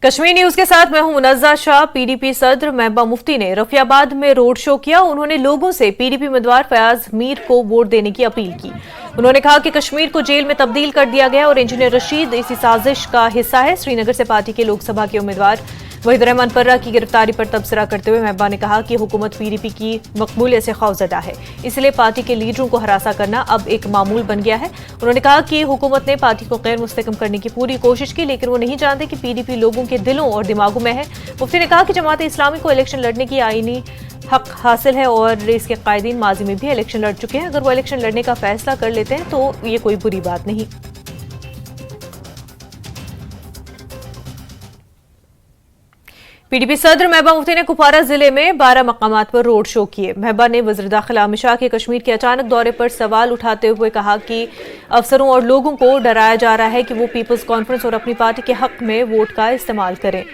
Kashmir news के साथ मैं हूं मुनज़्ज़ा शाह। पीडीपी सदर महबूबा मुफ्ती ने रफियाबाद में रोड शो किया। उन्होंने लोगों से पीडीपी उम्मीदवार फयाज मीर को वोट देने की अपील की। उन्होंने कहा कि कश्मीर को जेल में तब्दील कर दिया गया और इंजीनियर रशीद इसी साजिश का हिस्सा है। श्रीनगर से पार्टी के लोकसभा के उम्मीदवार वहीद रहमान पर्रा की गिरफ्तारी पर तबसरा करते हुए महबूबा ने कहा कि हुकूमत पीडीपी की मकबूलियत से खौफजदा है, इसलिए पार्टी के लीडरों को हरासा करना अब एक मामूल बन गया है। उन्होंने कहा कि हुकूमत ने पार्टी को गैर मुस्तकम करने की पूरी कोशिश की, लेकिन वो नहीं जानते कि पीडीपी लोगों के दिलों और दिमागों में है। मुफ्ती ने कहा कि जमात इस्लामी को इलेक्शन लड़ने की आईनी हक हासिल है और इसके कायदीन माजी में भी इलेक्शन लड़ चुके हैं। अगर वो इलेक्शन लड़ने का फैसला कर लेते हैं तो ये कोई बुरी बात नहीं। पीडीपी सदर महबूबा मुफ्ती ने कुपवारा जिले में 12 मकामात पर रोड शो किए। महबूबा ने वज़ीर दाखिला अमित शाह के कश्मीर के अचानक दौरे पर सवाल उठाते हुए कहा कि अफसरों और लोगों को डराया जा रहा है कि वो पीपल्स कॉन्फ्रेंस और अपनी पार्टी के हक में वोट का इस्तेमाल करें।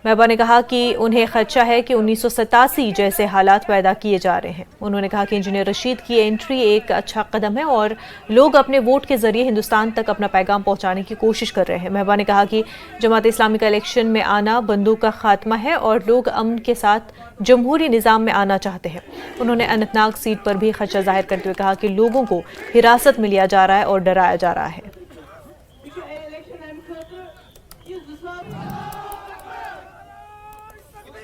महबूबा ने कहा कि उन्हें खदशा है कि 1987 जैसे हालात पैदा किए जा रहे हैं। उन्होंने कहा कि इंजीनियर रशीद की एंट्री एक अच्छा कदम है और लोग अपने वोट के जरिए हिंदुस्तान तक अपना पैगाम पहुंचाने की कोशिश कर रहे हैं। महबूबा ने कहा कि जमात इस्लामी का इलेक्शन में आना बंदूक का खात्मा है और लोग अमन के साथ जमहूरी निज़ाम में आना चाहते हैं। उन्होंने अनंतनाग सीट पर भी खदशा जाहिर करते हुए कहा कि लोगों को हिरासत में लिया जा रहा है और डराया जा रहा है।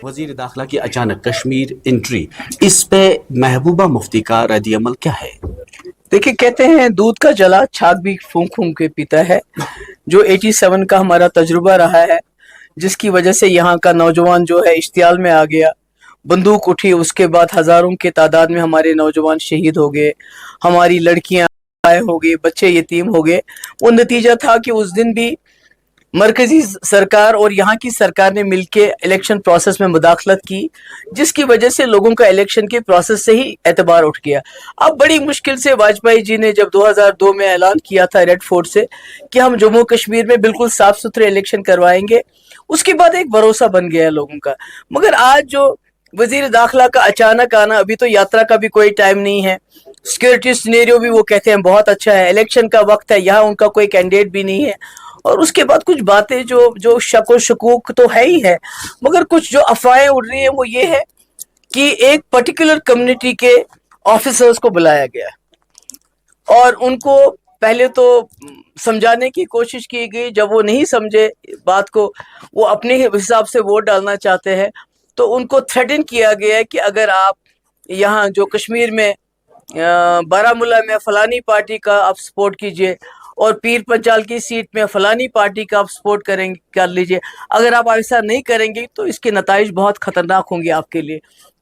वजीर दाखिला की अचानक कश्मीर एंट्री, इस पे महबूबा मुफ्ती का रद्द-ए-अमल क्या है? देखिए, कहते हैं दूध का जला छाछ भी फूंक फूंक के पीता है। जो 87 का हमारा तजुर्बा रहा है, जिसकी वजह से यहाँ का नौजवान जो है इश्तियाल में आ गया, बंदूक उठी, उसके बाद हजारों के तादाद में हमारे नौजवान शहीद हो गए, हमारी लड़कियां हो गई, बच्चे यतीम हो गए। वो नतीजा था कि उस दिन भी मरकजी सरकार और यहाँ की सरकार ने मिलके इलेक्शन प्रोसेस में मुदाखलत की, जिसकी वजह से लोगों का इलेक्शन के प्रोसेस से ही एतबार उठ गया। अब बड़ी मुश्किल से वाजपेयी जी ने जब 2002 में ऐलान किया था रेड फोर्ट से कि हम जम्मू कश्मीर में बिल्कुल साफ सुथरे इलेक्शन करवाएंगे, उसके बाद एक भरोसा बन गया है लोगों का। मगर आज जो वजीर दाखिला का अचानक आना, अभी तो यात्रा का भी कोई टाइम नहीं है, सिक्योरिटी सिनेरियो भी वो कहते हैं बहुत अच्छा है, इलेक्शन का वक्त है, यहाँ उनका कोई कैंडिडेट भी नहीं है, और उसके बाद कुछ बातें जो शक व शकूक तो है ही है, मगर कुछ जो अफवाहें उड़ रही हैं वो ये है कि एक पर्टिकुलर कम्युनिटी के ऑफिसर्स को बुलाया गया और उनको पहले तो समझाने की कोशिश की गई। जब वो नहीं समझे बात को, वो अपने हिसाब से वोट डालना चाहते हैं, तो उनको थ्रेटन किया गया है कि अगर आप यहाँ जो कश्मीर में बारामूला में फलानी पार्टी का आप सपोर्ट कीजिए और पीर पंचाल की सीट में फलानी पार्टी का आप सपोर्ट करेंगे, कर लीजिए, अगर आप ऐसा नहीं करेंगे तो इसके नताइज बहुत खतरनाक होंगे आपके लिए।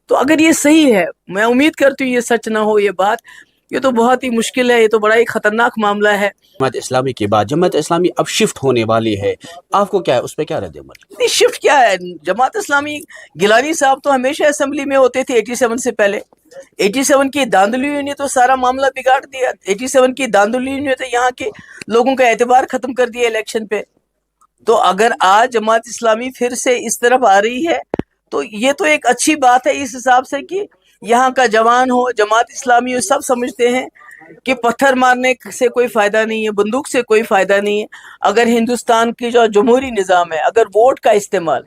तो अगर ये सही है, मैं उम्मीद करती हूँ ये सच ना हो ये बात, ये तो बहुत ही मुश्किल है, ये तो बड़ा ही खतरनाक मामला है। जमात इस्लामी के बाद जमात इस्लामी अब शिफ्ट होने वाली है, आपको क्या है उस पर क्या रद्द-ए-अमल? नहीं, शिफ्ट क्या है, जमात इस्लामी, गिलानी साहब तो हमेशा असेंबली में होते थे 87 से पहले। 87 की धांधलियों ने तो सारा मामला बिगाड़ दिया। 87 की धांधलियों ने तो यहाँ के लोगों का एतबार खत्म कर दिया इलेक्शन पे। तो अगर आज जमात इस्लामी फिर से इस तरफ आ रही है तो ये तो एक अच्छी बात है, इस हिसाब से कि यहाँ का जवान हो, जमात इस्लामी सब समझते हैं कि पत्थर मारने से कोई फायदा नहीं है, बंदूक से कोई फायदा नहीं है। अगर हिंदुस्तान की जो जमहूरी निज़ाम है, अगर वोट का इस्तेमाल,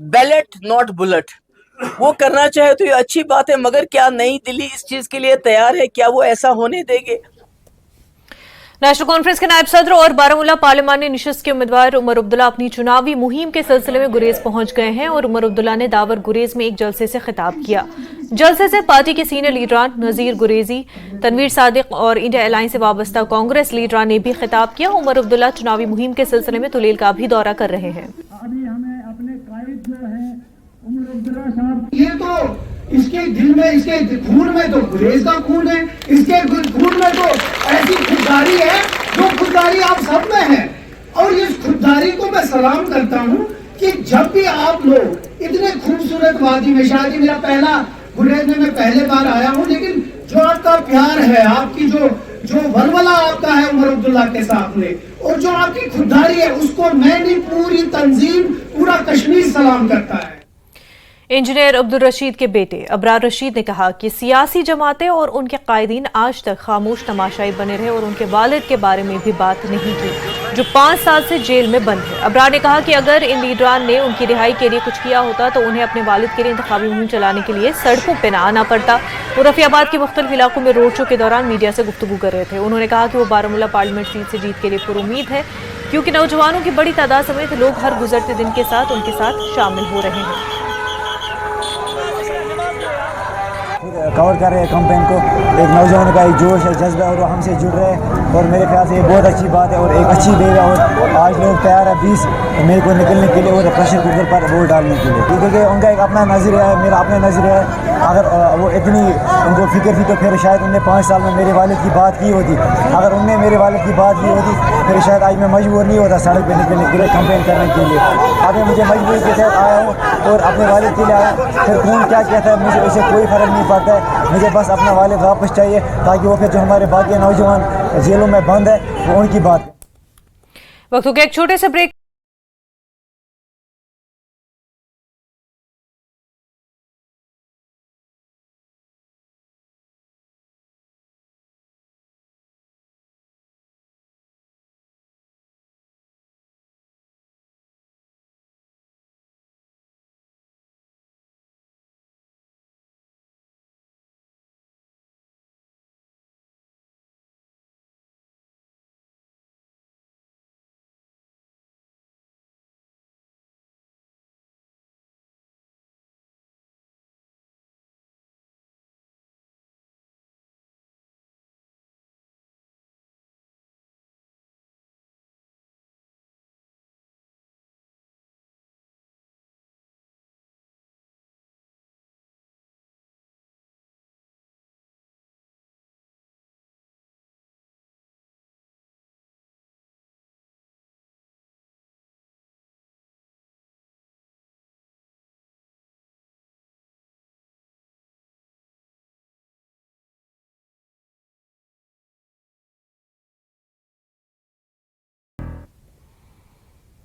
बैलेट नॉट बुलेट, वो करना चाहे तो ये अच्छी बात है, मगर क्या नई दिल्ली इस चीज के लिए तैयार है? क्या वो ऐसा होने देंगे? नेशनल कॉन्फ्रेंस के नायब सदर और बारामूला पार्लिमानी निशस्त के उम्मीदवार उमर अब्दुल्ला अपनी चुनावी मुहिम के सिलसिले में गुरेज पहुंच गए हैं और उमर अब्दुल्ला ने दावर गुरेज में एक जलसे से खिताब किया। जलसे से पार्टी के सीनियर लीडरान नजीर गुरेजी, तनवीर सादिक और इंडिया अलायंस से वाबस्ता कांग्रेस लीडरान ने भी खिताब किया। उमर अब्दुल्ला चुनावी मुहिम के सिलसिले में तुलेल का भी दौरा कर रहे हैं। ये तो इसके दिल में, इसके खून में तो गुरेज का खून है, इसके खून में तो ऐसी खुददारी है जो खुददारी आप सब में है। और इस खुददारी को मैं सलाम करता हूँ कि जब भी आप लोग इतने खूबसूरत वादी में, शायद मेरा पहला गुरेज में मैं पहले बार आया हूँ, लेकिन जो आपका प्यार है, आपकी जो वलवला आपका है उमर अब्दुल्ला के साथ में, और जो आपकी खुददारी है, उसको मैं नहीं पूरी तंजीम, पूरा कश्मीर सलाम करता है। इंजीनियर अब्दुल रशीद के बेटे अबरार रशीद ने कहा कि सियासी जमातें और उनके कायदीन आज तक खामोश तमाशाई बने रहे और उनके वालिद के बारे में भी बात नहीं की, जो 5 साल से जेल में बंद है। अबरार ने कहा कि अगर इन लीडरान ने उनकी रिहाई के लिए कुछ किया होता तो उन्हें अपने वालिद के लिए इंतखाबी मुहिम चलाने के लिए सड़कों पर न आना पड़ता। वो रफियाबाद के मुख्तलिफ इलाकों में रोड शो के दौरान मीडिया से गुफ्तगू कर रहे थे। उन्होंने कहा कि वो बारामूला पार्लियामेंट सीट से जीत के लिए पुरुमीद है, क्योंकि नौजवानों की बड़ी तादाद समेत लोग हर गुजरते दिन के साथ उनके साथ शामिल हो रहे हैं। कवर कर रहे हैं कैंपेन को, एक नौजवानों का एक जोश है, जज्बा है और वो हमसे जुड़ रहे हैं और मेरे ख्याल से ये बहुत अच्छी बात है और एक अच्छी वेव है। और आज लोग तैयार है 20 मेरे को निकलने के लिए और प्रेशर कुकर पर वोट डालने के लिए, क्योंकि उनका एक अपना नज़रिया है, मेरा अपना नज़रिया है। अगर वो इतनी उनको फिक्र थी तो फिर शायद उनने 5 साल में मेरे वालिद की बात की होती। अगर उनने मेरे वालिद की बात की होती फिर शायद आज मैं मजबूर नहीं होता सड़क पर निकलने के लिए कैंपेन करने के लिए। अभी मुझे मजबूरी के तहत आया हूँ और अपने वालिद के लिए आया। फिर कौन क्या कहता है मुझे उससे कोई फ़र्क नहीं पड़ता है, मुझे बस अपना वालिद वापस चाहिए ताकि वो फिर जो हमारे बाकी नौजवान जेलों में बंद है वो उनकी बात। वक्त हो गया एक छोटे से ब्रेक।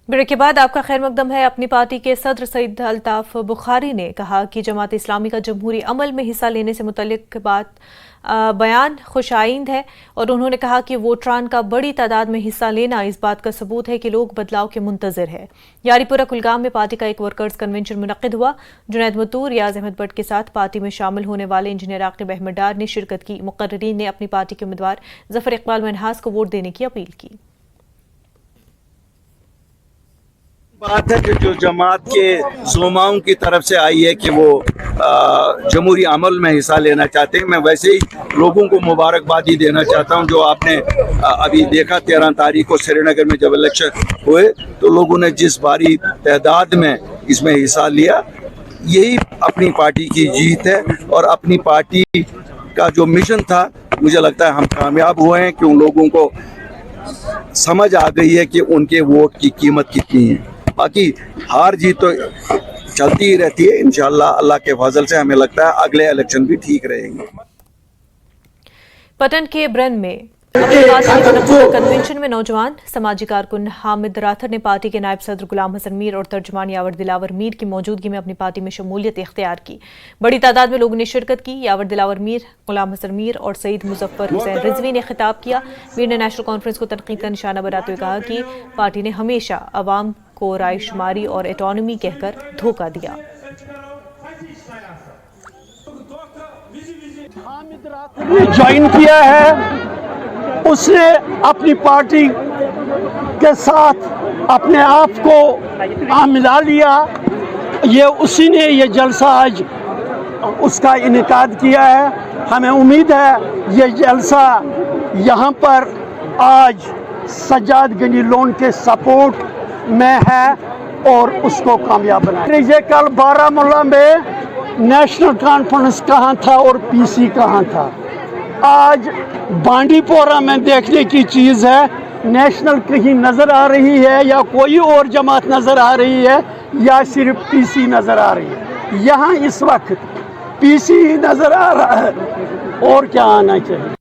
ब्रेक के बाद आपका खैर मकदम है। अपनी पार्टी के सदर सईद अल्ताफ बुखारी ने कहा कि जमात इस्लामी का जमहूरी अमल में हिस्सा लेने से मुतल्लिक बयान खुशाइंद है और उन्होंने कहा कि वोटरान का बड़ी तादाद में हिस्सा लेना इस बात का सबूत है कि लोग बदलाव के मुंतजर है। यारीपुरा कुलगाम में पार्टी का एक वर्कर्स कन्वेंशन मुनक्किद हुआ। जुनैद मत्तूर, रियाज अहमद भट्ट के साथ पार्टी में शामिल होने वाले इंजीनियर आकिब अहमद डार ने शिरकत की। मुकर्रीन ने अपनी पार्टी के उम्मीदवार जफर इकबाल मनहास को वोट देने की अपील की। बात है कि जो जमात के ज़ुमाओं की तरफ से आई है कि वो जमहूरी अमल में हिस्सा लेना चाहते हैं। मैं वैसे ही लोगों को मुबारकबादी देना चाहता हूं। जो आपने अभी देखा 13 तारीख को श्रीनगर में जब इलेक्शन हुए तो लोगों ने जिस भारी तादाद में इसमें हिस्सा लिया, यही अपनी पार्टी की जीत है और अपनी पार्टी का जो मिशन था मुझे लगता है हम कामयाब हुए हैं कि उन लोगों को समझ आ गई है कि उनके वोट की कीमत कितनी है। बाकी हार जीत तो चलती ही रहती है। इंशाअल्लाह अल्लाह के फजल से हमें लगता है अगले इलेक्शन भी ठीक रहेंगे। पटन के ब्रन में कन्वेंशन में नौजवान समाजी कारकुन हामिद राथर ने पार्टी के नायब सदर गुलाम हसन मीर और तर्जुमान यावर दिलावर मीर की मौजूदगी में अपनी पार्टी में शमूलियत इख्तियार की। बड़ी तादाद में लोगों ने शिरकत की। यावर दिलावर मीर, गुलाम हसन मीर और सईद मुजफ्फर हुसैन रिजवी ने खिताब किया। मीर ने नेशनल कॉन्फ्रेंस को तनकीद का निशाना बनाते हुए कहा कि पार्टी ने हमेशा अवाम को रायशुमारी और एटोनमी कहकर धोखा दिया। ज्वाइन किया है, उसने अपनी पार्टी के साथ अपने आप को मिला लिया। ये उसी ने ये जलसा आज उसका इनेकाद किया है। हमें उम्मीद है ये जलसा यहाँ पर आज सज्जाद गनी लोन के सपोर्ट में है और उसको कामयाब बनाए। ये कल बारामूला में नेशनल कॉन्फ्रेंस कहाँ था और पीसी कहाँ था। आज बांडीपोरा में देखने की चीज़ है, नेशनल कहीं नज़र आ रही है या कोई और जमात नज़र आ रही है या सिर्फ पीसी नज़र आ रही है। यहाँ इस वक्त पीसी नज़र आ रहा है और क्या आना चाहिए।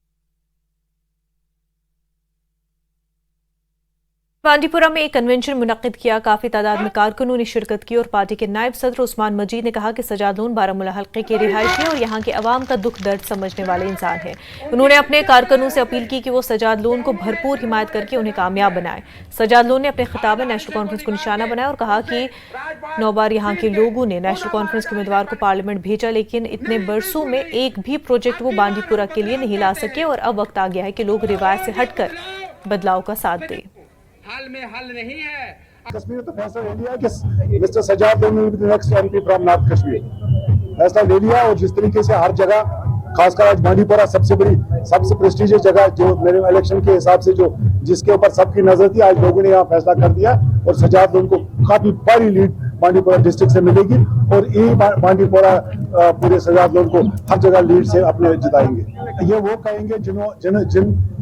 बांदीपुरा में एक कन्वेंशन मुनक्किद किया। काफी तादाद में कारकुनों ने शिरकत की और पार्टी के नायब सदर उस्मान मजीद ने कहा कि सजाद लोन बारामूला हल्के के रिहायशी और यहाँ के अवाम का दुख दर्द समझने वाले इंसान हैं। उन्होंने अपने कारकुनों से अपील की कि वो सजाद लोन को भरपूर हिमायत करके उन्हें कामयाब बनाए। सजाद लोन ने अपने खिताब में नेशनल कॉन्फ्रेंस को निशाना बनाया और कहा कि 9 बार यहाँ के लोगों ने नेशनल कॉन्फ्रेंस के उम्मीदवार को पार्लियामेंट भेजा, लेकिन इतने बरसों में एक भी प्रोजेक्ट वो बांदीपुरा के लिए नहीं ला सके और अब वक्त आ गया है कि लोग रिवायत से हटकर बदलाव का साथ दें। हाल में हल नहीं है। कश्मीर तो फैसला ले लिया कि mister Sajad Lone will be the next MP from north Kashmir. फैसला ले लिया और जिस तरीके से हर जगह, खासकर आज बांदीपुरा सबसे प्रेस्टिजियस जगह जो मेरे इलेक्शन के हिसाब से जो जिसके ऊपर सबकी नजर थी, आज लोगों ने यहाँ फैसला कर दिया और सजाद लोन को काफी बड़ी लीड बांदीपुरा डिस्ट्रिक्ट से मिलेगी और ये बांदीपुरा पूरे सजाद लोन को हर जगह लीड से अपने जिताएंगे। ये वो कहेंगे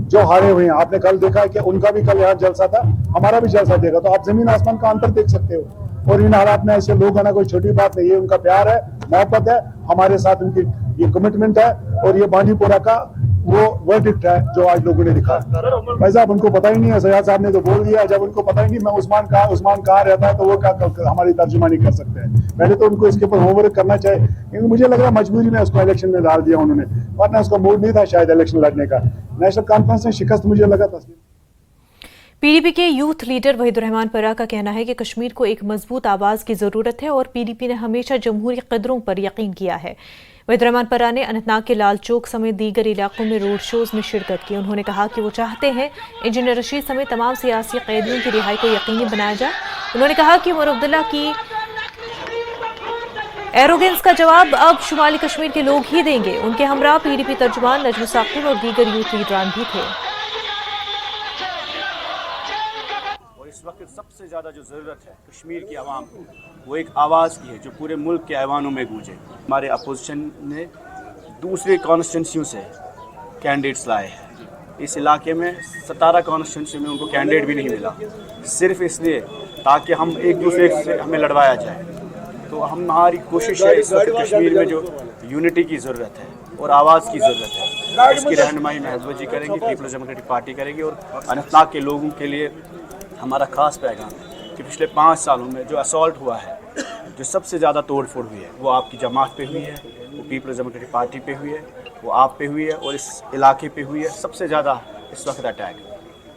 जो हारे हुए हैं। आपने कल देखा कि उनका भी कल यहाँ जलसा था, हमारा भी जलसा देगा, तो आप जमीन आसमान का अंतर देख सकते हो। और इन हालात में ऐसे लोग आना कोई छोटी बात नहीं है। उनका प्यार है, मोहब्बत है, हमारे साथ उनकी ये कमिटमेंट है और ये बांदीपुरा का वो वर्डिक्ट है जो आज लोगों ने दिखा। भाई साहब, उनको पता ही नहीं है, सजाद साहब ने तो बोल दिया। जब उनको पता ही नहीं मैं उस्मान कहाँ रहता है तो वो क्या हमारी तर्जुमानी कर सकते हैं। पहले तो उनको इसके ऊपर होमवर्क करना चाहिए, क्योंकि मुझे लग रहा है मजबूरी में उसको इलेक्शन में डाल दिया उन्होंने, वरना उसका मूड नहीं था शायद इलेक्शन लड़ने का। नेशनल कॉन्फ्रेंस में शिकस्त मुझे लगा था। पीडीपी के यूथ लीडर वहीदुर रहमान परा का कहना है कि कश्मीर को एक मजबूत आवाज की जरूरत है और पीडीपी ने हमेशा जमहूरी कदरों पर यकीन किया है। वहीदुर रहमान परा ने अनंतनाग के लाल चौक समेत दीगर इलाकों में रोड शोज में शिरकत की। उन्होंने कहा कि वो चाहते हैं इंजीनियर रशीद समेत तमाम सियासी कैदियों की रिहाई को यकीनी बनाया जाए। उन्होंने कहा कि उमर अब्दुल्ला की एरोगेंस का जवाब अब शुमाली कश्मीर के लोग ही देंगे। उनके हमरा पीडीपी तर्जुमान नजम साकिब और दीगर यूथ लीडरान भी थे। इस वक्त सबसे ज़्यादा जो ज़रूरत है कश्मीर की आवाम को, वो एक आवाज़ की है जो पूरे मुल्क के ऐवानों में गूंजे। हमारे अपोजिशन ने दूसरे कॉन्स्टिट्यूंसियों से कैंडिडेट्स लाए हैं। इस इलाके में 17 कॉन्स्टिट्यूंसी में उनको कैंडिडेट भी नहीं मिला, सिर्फ इसलिए ताकि हम एक दूसरे से हमें लड़वाया जाए। तो हमारी कोशिश है इस वक्त कश्मीर में जो यूनिटी की ज़रूरत है और आवाज़ की ज़रूरत है, इसकी रहनुमाई महबूबा जी करेंगे, पीपल्स डेमोक्रेटिक पार्टी करेगी। और अनंतनाग के लोगों के लिए हमारा ख़ास पैगाम है कि पिछले 5 सालों में जो असॉल्ट हुआ है, जो सबसे ज़्यादा तोड़ फोड़ हुई है, वो आपकी जमात पे हुई है, वो पीपल्स डेमोक्रेटिक पार्टी पे हुई है, वो आप पे हुई है और इस इलाके पे हुई है। सबसे ज़्यादा इस वक्त अटैक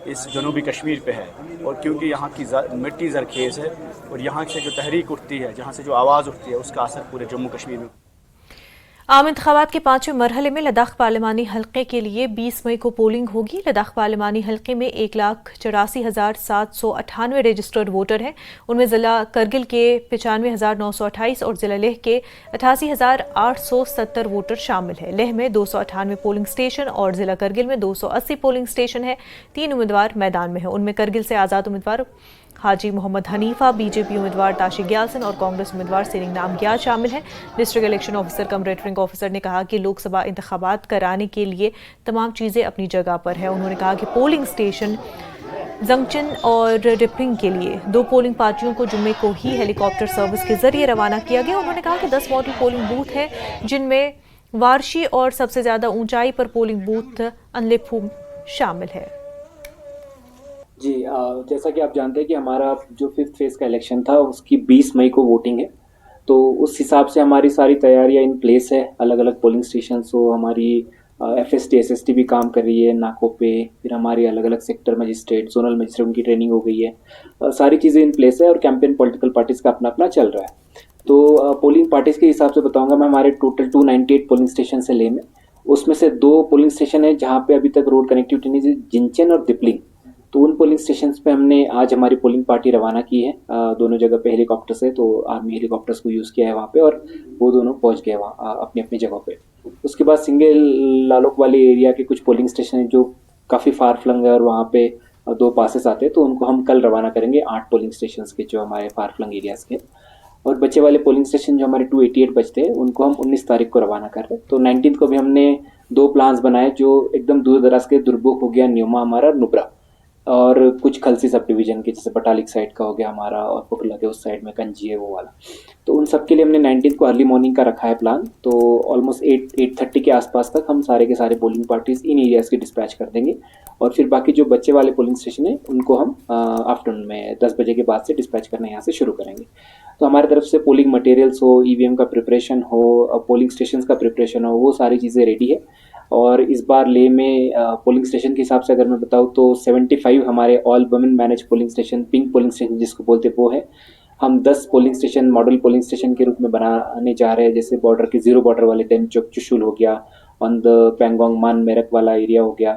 इस जनूबी कश्मीर पे है। और क्योंकि यहाँ की मिट्टी ज़रखेज़ है और यहाँ से जो तहरीक उठती है, जहाँ से जो आवाज़ उठती है, उसका असर पूरे जम्मू कश्मीर में। आम इंतखाबात के 5वें मरहले में लद्दाख पार्लिमानी हल्के के लिए 20 मई को पोलिंग होगी। लद्दाख पार्लिमानी हल्के में 1,84,798 रजिस्टर्ड वोटर हैं। उनमें जिला करगिल के 95,928 और जिला लेह के 88,870 वोटर शामिल हैं। लेह में 298 पोलिंग स्टेशन और जिला करगिल में 280 पोलिंग स्टेशन है। 3 उम्मीदवार मैदान में हैं। उनमें करगिल से आज़ाद उम्मीदवार हाजी मोहम्मद हनीफा, बीजेपी उम्मीदवार ताशी ग्यालसन और कांग्रेस उम्मीदवार सेरिंग नाम ग्याल शामिल हैं। डिस्ट्रिक्ट इलेक्शन ऑफिसर कम रिटर्निंग ऑफिसर ने कहा कि लोकसभा इंतखाबात कराने के लिए तमाम चीज़ें अपनी जगह पर है। उन्होंने कहा कि पोलिंग स्टेशन जंक्शन और रिपिंग के लिए 2 पोलिंग पार्टियों को जुम्मे को ही हेलीकॉप्टर सर्विस के जरिए रवाना किया गया। उन्होंने कहा कि 10 मॉडल पोलिंग बूथ हैं, जिनमें वारशी और सबसे ज़्यादा ऊंचाई पर पोलिंग बूथ अनलेफूम शामिल है। जी, जैसा कि आप जानते हैं कि हमारा जो 5th फेज़ का इलेक्शन था उसकी 20 मई को वोटिंग है, तो उस हिसाब से हमारी सारी तैयारियां इन प्लेस है। अलग अलग पोलिंग स्टेशन हो, हमारी FST SST भी काम कर रही है नाकों पे, फिर हमारी अलग अलग सेक्टर मजिस्ट्रेट, जोनल मजिस्ट्रेट उनकी ट्रेनिंग हो गई है। सारी चीज़ें इन प्लेस है और कैंपेन पॉलिटिकल पार्टीज़ का अपना अपना चल रहा है। तो पोलिंग पार्टीज़ के हिसाब से बताऊँगा मैं, हमारे टोटल 298 पोलिंग स्टेशन है लेह में। उसमें से 2 पोलिंग स्टेशन है जहाँ पे अभी तक रोड कनेक्टिविटी नहीं थी, जिंचन और दिपलिंग। तो उन पोलिंग स्टेशंस पे हमने आज हमारी पोलिंग पार्टी रवाना की है। दोनों जगह पे हेलीकॉप्टर से, तो आर्मी हेलीकॉप्टर्स को यूज़ किया है वहाँ पे और वो दोनों पहुँच गए वहाँ अपनी अपनी जगह पे। उसके बाद सिंगल लालोक वाले एरिया के कुछ पोलिंग स्टेशन हैं जो काफ़ी फार फ्लंग है और वहाँ पे 2 पासेस आते हैं, तो उनको हम कल रवाना करेंगे 8 पोलिंग स्टेशन के जो हमारे फार फ्लंग एरियाज़ के। और बचे वाले पोलिंग स्टेशन जो हमारे 288 बचते हैं उनको हम 19 तारीख को रवाना कर रहे हैं। तो 19 को भी हमने 2 प्लान्स बनाए जो एकदम दूर दराज के दुर्बुक हो गया, न्योमा हमारा नुब्रा। और कुछ खलसी सब डिवीजन के, जैसे बटालिक साइड का हो गया हमारा, और पुटला के उस साइड में कंजी है वो वाला। तो उन सब के लिए हमने 19 को अर्ली मॉर्निंग का रखा है प्लान। तो ऑलमोस्ट 8:30 के आसपास तक हम सारे के सारे पोलिंग पार्टीज इन एरियाज की डिस्पैच कर देंगे, और फिर बाकी जो बच्चे वाले पोलिंग स्टेशन है उनको हम आफ्टरनून में 10 बजे के बाद से डिस्पैच करना यहाँ से शुरू करेंगे। तो हमारी तरफ से पोलिंग मटेरियल्स हो, ईवीएम का प्रिपरेशन हो, पोलिंग स्टेशन का प्रिपरेशन हो, वो सारी चीज़ें रेडी है। और इस बार ले में पोलिंग स्टेशन के हिसाब से अगर मैं बताऊँ तो 75 हमारे all women manage polling station, pink polling station जिसको बोलते वो है। हम 10 polling station model polling station के रूप में बनाने जा रहे हैं, जैसे बॉर्डर के जीरो बॉर्डर वाले डेमचोक चुशुल हो गया, ऑन द पेंगोंग मान मेरक वाला एरिया हो गया,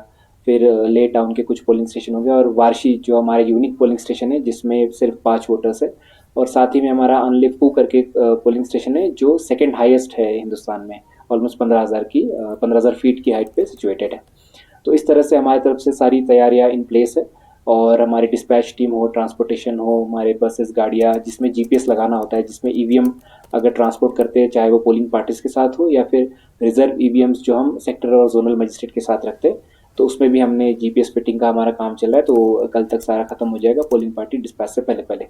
फिर ले टाउन के कुछ पोलिंग स्टेशन हो गया, और वारशी जो हमारे यूनिक पोलिंग स्टेशन है जिसमें सिर्फ 5 वोटर्स है, और साथ ही में हमारा अनलिपू करके पोलिंग स्टेशन है जो सेकेंड हाईएस्ट है हिंदुस्तान में, ऑलमोस्ट 15,000 फीट की हाइट पे सिचुएटेड है। तो इस तरह से हमारी तरफ से सारी तैयारियां इन प्लेस है, और हमारी डिस्पैच टीम हो, ट्रांसपोर्टेशन हो, हमारे बसेस, गाड़ियाँ जिसमें जीपीएस लगाना होता है, जिसमें ईवीएम अगर ट्रांसपोर्ट करते हैं चाहे वो पोलिंग पार्टीज के साथ हो या फिर रिजर्व ईवीएम्स जो हम सेक्टर और जोनल मजिस्ट्रेट के साथ रखते हैं, तो उसमें भी हमने जीपीएस फिटिंग का हमारा काम चल रहा है। तो कल तक सारा खत्म हो जाएगा पोलिंग पार्टी डिस्पैच से पहले पहले।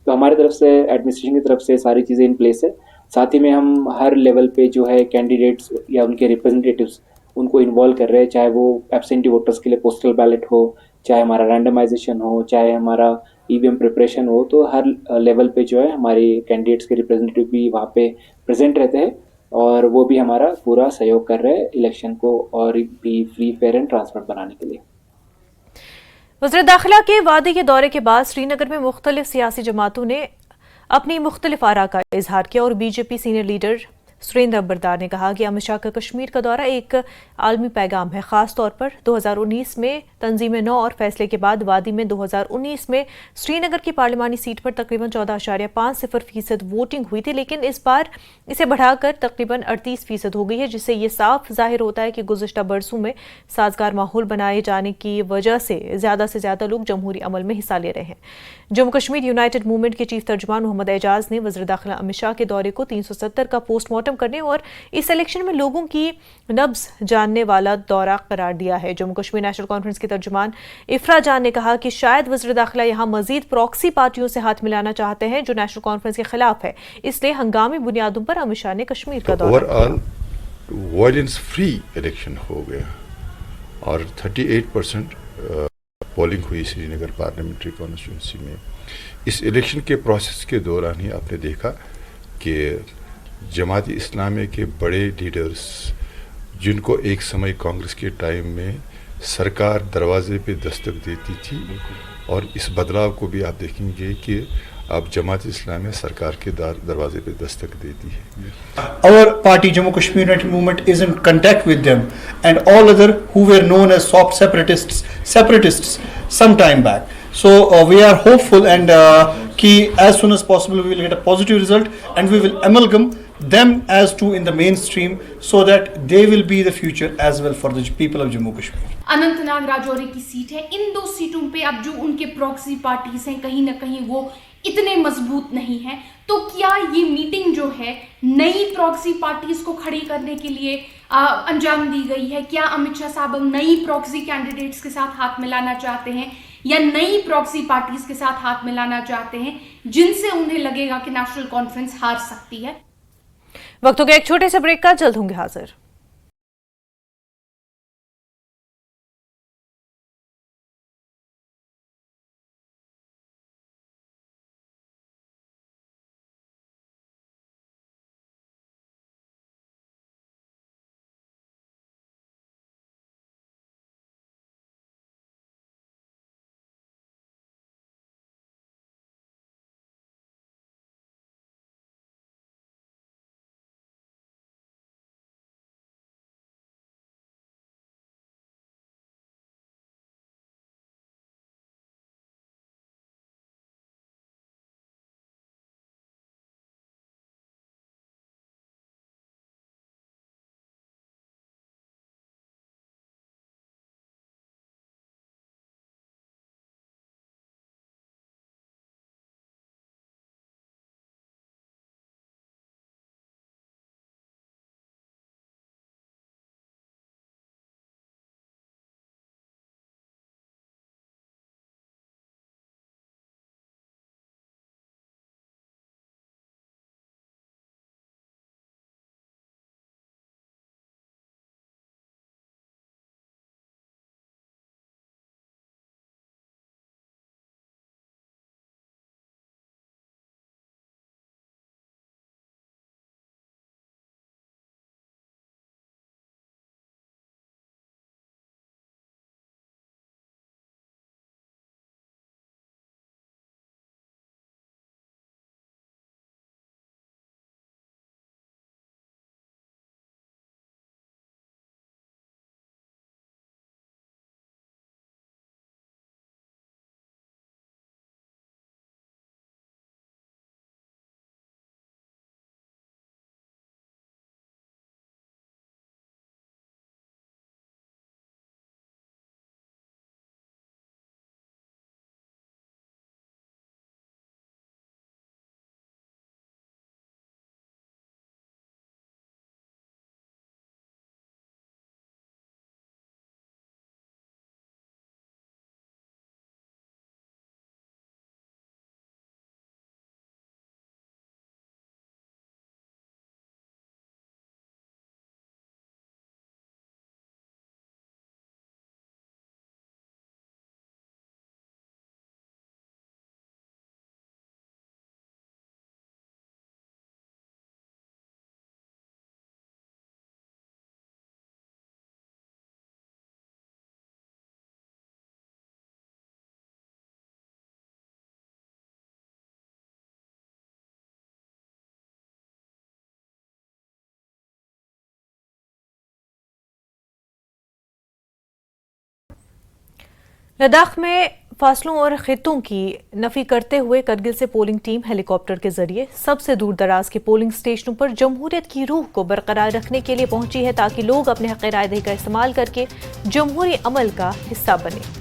तो हमारी तरफ से, एडमिनिस्ट्रेशन की तरफ से सारी चीज़ें इन प्लेस है। साथ ही में हम हर लेवल पे जो है कैंडिडेट्स या उनके रिप्रेजेंटेटिव्स उनको इन्वॉल्व कर रहे हैं, चाहे वो एब्सेंटी वोटर्स के लिए पोस्टल बैलेट हो, चाहे हमारा रैंडमाइजेशन हो, चाहे हमारा ईवीएम प्रिपरेशन हो। तो हर लेवल पे जो है हमारे कैंडिडेट्स के रिप्रेजेंटेटिव भी वहाँ पे प्रेजेंट रहते हैं, और वो भी हमारा पूरा सहयोग कर रहे हैं इलेक्शन को और भी फ्री, फेयर एंड ट्रांसपेरेंट बनाने के लिए। वज़ीर दाखिला के वादे के दौरे के बाद श्रीनगर में मुख्तलिफ सियासी जमातों ने अपनी मुख्तलिफ आरा का इजहार किया, और बीजेपी सीनियर लीडर सुरेंद्र अब्बरदार ने कहा कि अमित शाह का कश्मीर का दौरा एक आलमी पैगाम है। खास तौर पर 2019 में तंजीम नौ और फैसले के बाद वादी में 2019 में श्रीनगर की पार्लिमानी सीट पर तकरीबन 14.50% वोटिंग हुई थी, लेकिन इस बार इसे बढ़ाकर तकरीबन 38% हो गई है, जिससे ये साफ जाहिर होता है कि गुज़िश्ता बरसों में साजगार माहौल बनाए जाने की वजह से ज़्यादा लोग जमहूरी अमल में हिस्सा ले रहे हैं। जम्मू कश्मीर यूनाइटेड मूवमेंट के चीफ तर्जुमान मोहम्मद एजाज ने वज़ीर दाखिला अमित शाह के दौरे को 370 का पोस्टमार्टम करने और इस इलेक्शन में लोगों की नब्ज जानने वाला दौरा करार दिया है। जम्मू कश्मीर नेशनल कॉन्फ्रेंस की तर्जुमान इफ्रा जान ने कहा कि शायद वज़ीर दाखिला यहां मजीद प्रॉक्सी पार्टियों से हाथ मिलाना चाहते हैं जो नेशनल कॉन्फ्रेंस के खिलाफ है, इसलिए हंगामी बुनियादों पर अमित शाह ने कश्मीर का दौरा किया। वायलेंस फ्री इलेक्शन हो गया और 38% पोलिंग हुई श्रीनगर पार्लियामेंट्री कॉन्स्टिट्यूंसी में। इस इलेक्शन के प्रोसेस के दौरान ही आपने देखा कि जमात इस्लामी के बड़े लीडर्स, जिनको एक समय कांग्रेस के टाइम में सरकार दरवाजे पे दस्तक देती थी, और इस बदलाव को भी आप देखेंगे कि अब जमात इस्लामी सरकार के दरवाजे पे दस्तक देती है। Our party, Jammu Kashmir United Movement, is in contact with them and all other who were known as soft separatists some time back. So we are hopeful and कि as soon as possible we will get a positive result and we will amalgam them as to in the mainstream so that they will be the future as well for the people of Jammu Kashmir. Anantnag Rajouri की seat है। इन 2 सीटों पे अब जो उनके proxy parties हैं कहीं ना कहीं वो इतने मजबूत नहीं है, तो क्या ये मीटिंग जो है नई प्रॉक्सी पार्टीज को खड़ी करने के लिए अंजाम दी गई है? क्या अमित शाह साहब नई प्रॉक्सी कैंडिडेट्स के साथ हाथ मिलाना चाहते हैं या नई प्रॉक्सी पार्टीज के साथ हाथ मिलाना चाहते हैं जिनसे उन्हें लगेगा कि नेशनल कॉन्फ्रेंस हार सकती है? वक्त हो गया एक छोटे से ब्रेक का, जल्द होंगे हाजिर। लद्दाख में फासलों और खित्तों की नफी करते हुए करगिल से पोलिंग टीम हेलीकॉप्टर के जरिए सबसे दूर दराज के पोलिंग स्टेशनों पर जमहूरियत की रूह को बरकरार रखने के लिए पहुंची है, ताकि लोग अपने हक़ रायदही का इस्तेमाल करके जमहूरी अमल का हिस्सा बने।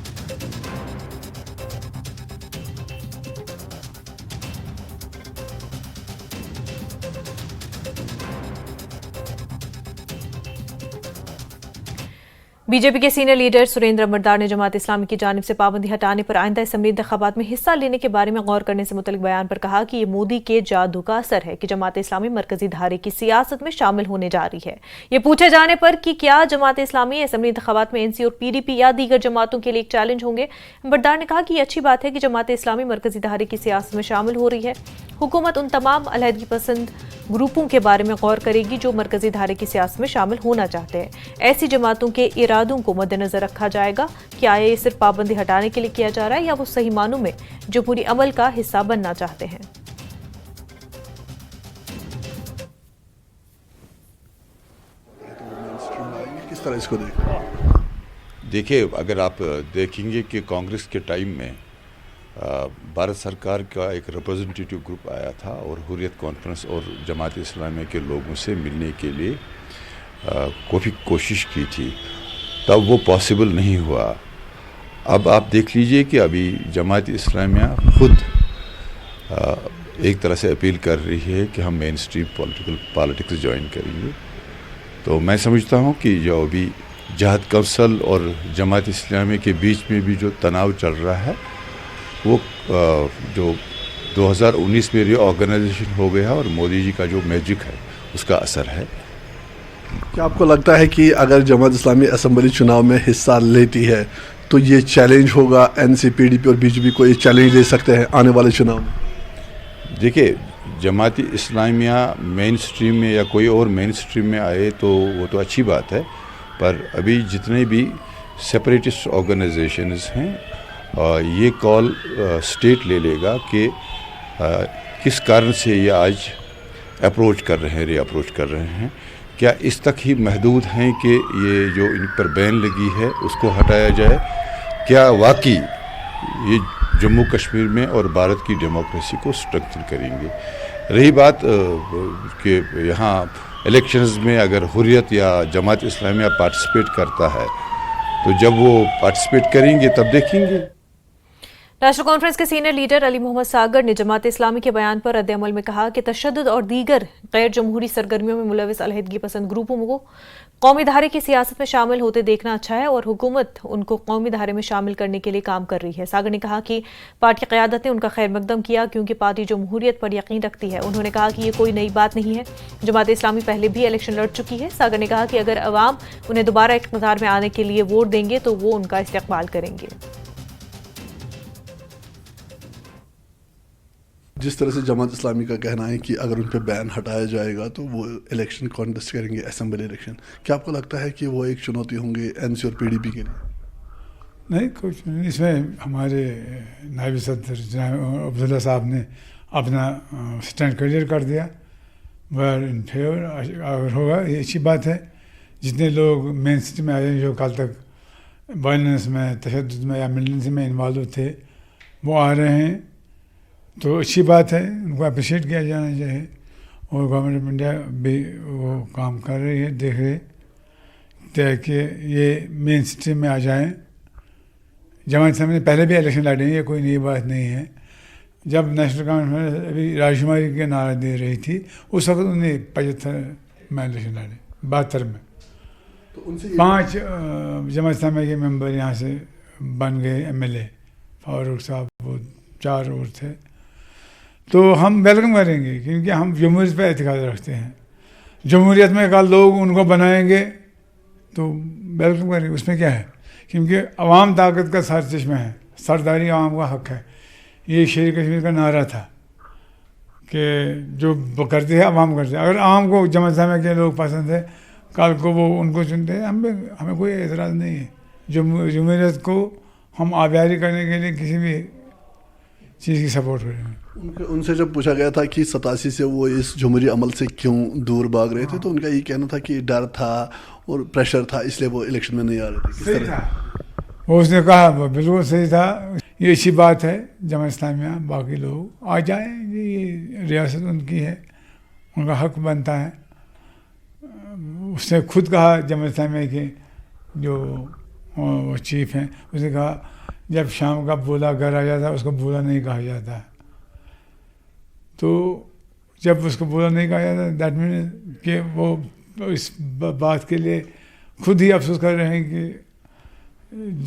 बीजेपी के सीनियर लीडर सुरेंद्र अमरदार ने जमात इस्लामी की जानिब से पाबंदी हटाने पर आइंदा असम्बली इंतखाबात में हिस्सा लेने के बारे में गौर करने से मुतल्लिक बयान पर कहा कि ये मोदी के जादू का असर है कि जमात इस्लामी मरकजी धारे की सियासत में शामिल होने जा रही है। ये पूछे जाने पर कि क्या जमात इस्लामी असम्बली इंतखाबात में एनसी और पीडीपी या दीगर जमातों के लिए एक चैलेंज होंगे, अमरदार ने कहा कि ये अच्छी बात है कि जमात इस्लामी मरकजी धारे की सियासत में शामिल हो रही है। हुकूमत उन तमाम अलहदगी पसंद ग्रुपों के बारे में गौर करेगी जो मरकजी धारे की सियासत में शामिल होना चाहते हैं। ऐसी जमातों के इरादों को मद्देनजर रखा जाएगा कि आया ये सिर्फ पाबंदी हटाने के लिए किया जा रहा है या वो सही मानों में जमहूरी अमल का हिस्सा बनना चाहते हैं। किस तरह इसको देखिए, अगर आप देखेंगे कि कांग्रेस के टाइम में भारत सरकार का एक रिप्रेजेंटेटिव ग्रुप आया था और हुर्रियत कॉन्फ्रेंस और जमात इस्लामी के लोगों से मिलने के लिए काफ़ी कोशिश की थी, तब वो पॉसिबल नहीं हुआ। अब आप देख लीजिए कि अभी जमात इस्लामिया खुद एक तरह से अपील कर रही है कि हम मेन स्ट्रीम पॉलिटिक्स ज्वाइन करेंगे। तो मैं समझता हूँ कि जो अभी जहाद कौंसल और जमात इस्लामी के बीच में भी जो तनाव चल रहा है वो जो 2019 में रीऑर्गेनाइजेशन हो गया और मोदी जी का जो मैजिक है उसका असर है। क्या आपको लगता है कि अगर जमात इस्लामी असम्बली चुनाव में हिस्सा लेती है तो ये चैलेंज होगा, एनसी, पीडीपी और बीजेपी को ये चैलेंज दे सकते हैं आने वाले चुनाव में? देखिए, जमात इस्लामिया मेन स्ट्रीम में या कोई और मेन स्ट्रीम में आए तो वो तो अच्छी बात है, पर अभी जितने भी सेपरेटिस्ट ऑर्गेनाइजेशंस हैं ये कॉल स्टेट ले लेगा कि किस कारण से ये आज अप्रोच कर रहे हैं, रीअप्रोच कर रहे हैं। क्या इस तक ही महदूद हैं कि ये जो इन पर बैन लगी है उसको हटाया जाए? क्या वाकई ये जम्मू कश्मीर में और भारत की डेमोक्रेसी को स्ट्रेंथन करेंगे? रही बात कि यहाँ इलेक्शंस में अगर हुर्रियत या जमात इस्लामिया पार्टिसिपेट करता है तो जब वो पार्टिसिपेट करेंगे तब देखेंगे। नेशनल कॉन्फ्रेंस के सीनियर लीडर अली मोहम्मद सागर ने जमात इस्लामी के बयान पर रद्द-ए-अमल में कहा कि तशद्दुद और दीगर गैर जमहूरी सरगर्मियों में मुलविस अलहदगी पसंद ग्रुपों को कौमी धारे की सियासत में शामिल होते देखना अच्छा है और हुकूमत उनको कौमी धारे में शामिल करने के लिए काम कर रही है। सागर ने कहा कि पार्टी क़यादत ने उनका खैर मकदम किया क्योंकि पार्टी जमहूरियत पर यकीन रखती है। उन्होंने कहा कि ये कोई नई बात नहीं है, जमात इस्लामी पहले भी इलेक्शन लड़ चुकी है। सागर ने कहा कि अगर अवाम उन्हें दोबारा इक़्तिदार में आने के लिए वोट देंगे तो वो उनका इस्तेक़बाल करेंगे। जिस तरह से जमात इस्लामी का कहना है कि अगर उन पर बैन हटाया जाएगा तो वो इलेक्शन कॉन्टेस्ट करेंगे, असेंबली इलेक्शन, क्या आपको लगता है कि वो एक चुनौती होंगे एनसी और पीडीपी के लिए? नहीं, कुछ नहीं। इसमें हमारे नायब सदर जनाब अब्दुल्ला साहब ने अपना स्टैंड क्लियर कर दिया। वेल इन फेवर अगर होगा ये अच्छी बात है। जितने लोग मेन स्ट्रीम में आए जो कल तक वायलेंस में, तशद्दुद में या मिलिटेंसी में इन्वॉल्व थे वो आ रहे हैं तो अच्छी बात है, उनको अप्रिशिएट किया जाना चाहिए। और गवर्नमेंट ऑफ इंडिया भी वो काम कर रही है, देख रही है कि ये मेन स्ट्रीम में आ जाएं। जमात इस्लामी ने पहले भी इलेक्शन लड़े हैं, ये कोई नई बात नहीं है। जब नेशनल कॉन्फ्रेंस अभी राजकुमारी के नारा दे रही थी उस वक्त उन्हें 75 में इलेक्शन लड़े, 72 में तो 5 जमात इस्लामी के मेंबर यहाँ से बन गए एमएलए, फारूक साहब वो 4 और थे। तो हम वेलकम करेंगे क्योंकि हम जमहूरियत पर एतकाद रखते हैं। जमहूरियत में कल लोग उनको बनाएंगे तो वेलकम करेंगे, उसमें क्या है, क्योंकि अवाम ताकत का सर चश्मा है, सरदारी अवाम का हक है। ये शेर कश्मीर का नारा था कि जो करते हैं अवाम करते हैं। अगर आवाम को जमात इस्लामी के लोग पसंद है, कल को वो उनको चुनते हैं, हमें कोई एतराज़ नहीं है। जमहूरियत को हम आबियारी करने के लिए किसी भी चीज़ की सपोर्ट करेंगे। उनसे जब पूछा गया था कि 87 से वो इस जमहूरी अमल से क्यों दूर भाग रहे थे तो उनका ये कहना था कि डर था और प्रेशर था, इसलिए वो इलेक्शन में नहीं आ रहे थे। सही था, वो उसने कहा वो बिल्कुल सही था। ये अच्छी बात है जमात इस्लामिया बाकी लोग आ जाएं, ये रियासत उनकी है, उनका हक बनता है। उसने खुद कहा जमात इस्लामिया के जो वो चीफ हैं, उसने कहा जब शाम का बूला घर आ जाता उसको बूला नहीं कहा जाता। तो जब उसको बूला नहीं कहा जाता दैट मीन कि वो इस बात के लिए खुद ही अफसोस कर रहे हैं कि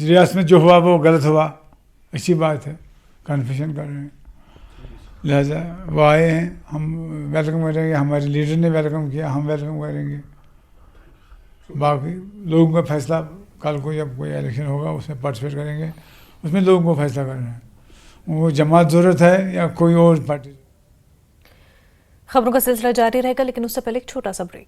रियासत में जो हुआ वो गलत हुआ। अच्छी बात है, कन्फेशन कर रहे हैं, लिहाजा वो आए हैं, हम वेलकम करेंगे। हमारे लीडर ने वेलकम किया, हम वेलकम करेंगे। बाकी लोगों का फैसला कल को जब कोई इलेक्शन होगा उसमें पार्टिसिपेट करेंगे, उसमें लोगों को फैसला करना है वो जमात ज़रूरत है या कोई और पार्टी। खबरों का सिलसिला जारी रहेगा, लेकिन उससे पहले एक छोटा सा ब्रेक।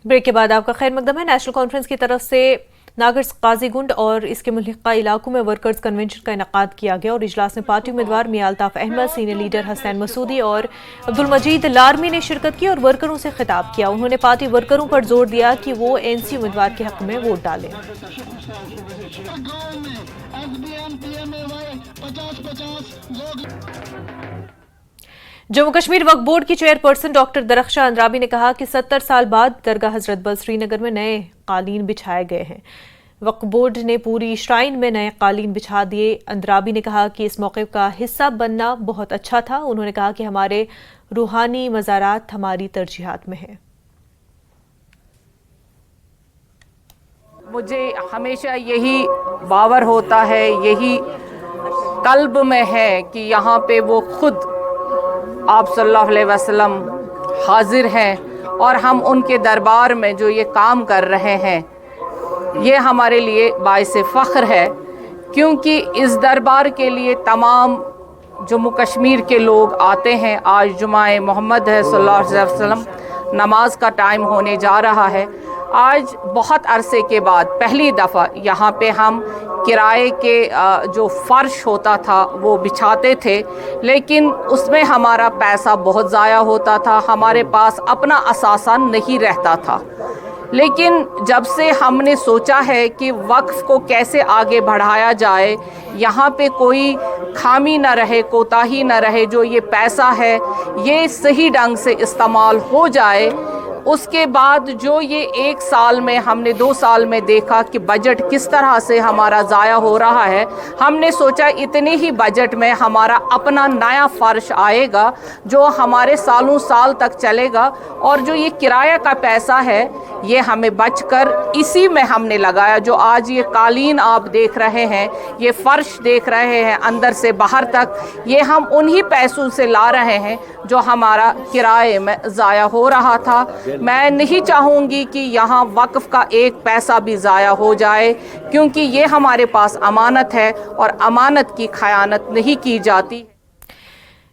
ब्रेक के बाद आपका खैर मकदम है। नेशनल कॉन्फ्रेंस की तरफ से नागर काजीगुंड और इसके मुल्हिका इलाकों में वर्कर्स कन्वेंशन का इनेकाद किया गया और इजलास में पार्टी उम्मीदवार मियां अल्ताफ अहमद, सीनियर लीडर हसनैन मसूदी और अब्दुल मजीद लारमी ने शिरकत की और वर्करों से खिताब किया। उन्होंने पार्टी वर्करों पर जोर दिया कि वो एनसी उम्मीदवार के हक में वोट डालें। जम्मू कश्मीर वक्फ बोर्ड की चेयरपर्सन डॉक्टर दरख्शां अंद्राबी ने कहा कि 70 साल बाद दरगाह हजरत बल श्रीनगर में नए कालीन बिछाए गए हैं। वक्फ बोर्ड ने पूरी श्राइन में नए कालीन बिछा दिए। अंद्राबी ने कहा कि इस मौके का हिस्सा बनना बहुत अच्छा था। उन्होंने कहा कि हमारे रूहानी मज़ारात हमारी तरजीहात में हैं। मुझे हमेशा यही बावर होता है, यही कल्ब में है कि यहाँ पे वो खुद आप सल्लल्लाहु अलैहि वसल्लम हाजिर हैं और हम उनके दरबार में जो ये काम कर रहे हैं ये हमारे लिए बाइसे फ़ख्र है, क्योंकि इस दरबार के लिए तमाम जम्मू कश्मीर के लोग आते हैं। आज जुमाए मोहम्मद है सल्लल्लाहु अलैहि वसल्लम, नमाज का टाइम होने जा रहा है। आज बहुत अरसे के बाद पहली दफ़ा यहाँ पे हम किराए के जो फ़र्श होता था वो बिछाते थे, लेकिन उसमें हमारा पैसा बहुत ज़ाया होता था, हमारे पास अपना असासा नहीं रहता था। लेकिन जब से हमने सोचा है कि वक्फ को कैसे आगे बढ़ाया जाए, यहाँ पे कोई खामी न रहे, कोताही न रहे, जो ये पैसा है ये सही ढंग से इस्तेमाल हो जाए, उसके बाद जो ये 1 साल में हमने 2 साल में देखा कि बजट किस तरह से हमारा ज़ाया हो रहा है, हमने सोचा इतने ही बजट में हमारा अपना नया फर्श आएगा जो हमारे सालों साल तक चलेगा, और जो ये किराया का पैसा है ये हमें बचकर इसी में हमने लगाया। जो आज ये कालीन आप देख रहे हैं, ये फर्श देख रहे हैं अंदर से बाहर तक, ये हम उन्हीं पैसों से ला रहे हैं जो हमारा किराए में ज़ाया हो रहा था। मैं नहीं चाहूँगी कि यहाँ वक्फ का एक पैसा भी ज़ाया हो जाए, क्योंकि ये हमारे पास अमानत है और अमानत की खयानत नहीं की जाती।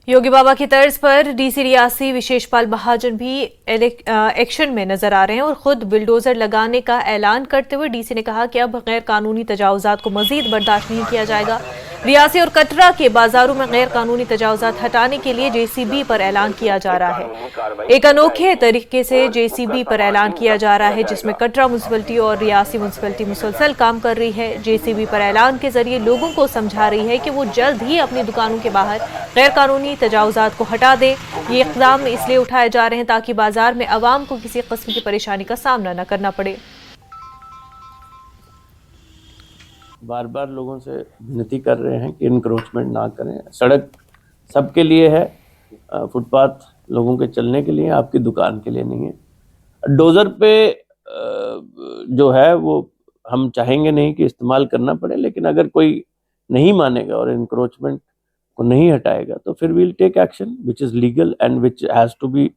योगी बाबा की तर्ज पर डीसी रियासी विशेषपाल महाजन भी एक्शन में नजर आ रहे हैं और खुद बिल्डोजर लगाने का ऐलान करते हुए डीसी ने कहा कि अब गैर कानूनी तजावुजात को मजीद बर्दाश्त नहीं किया जाएगा। रियासी और कटरा के बाजारों में गैर कानूनी तजावुजात हटाने के लिए जेसीबी पर ऐलान किया जा रहा है। एक अनोखे तरीके से जेसीबी पर ऐलान किया जा रहा है, जिसमें कटरा म्यूनसिपलिटी और रियासी म्यूनसिपलिटी मुसलसल काम कर रही है। जेसीबी पर ऐलान के जरिए लोगों को समझा रही है कि वो जल्द ही अपनी दुकानों के बाहर गैर कानूनी तजावुजात को हटा दे। ये इक़दाम इसलिए उठाए जा रहे हैं ताकि बाजार में अवाम को किसी किस्म की परेशानी का सामना न करना पड़े। बार बार लोगों से विनती कर रहे हैं कि इनक्रोचमेंट ना करें। सड़क सबके लिए है, फुटपाथ लोगों के चलने के लिए, आपकी दुकान के लिए नहीं है। डोजर पे जो है वो हम चाहेंगे नहीं कि इस्तेमाल करना पड़े, लेकिन अगर कोई नहीं मानेगा और इनक्रोचमेंट को नहीं हटाएगा तो फिर we'll take action which is legal and which has to be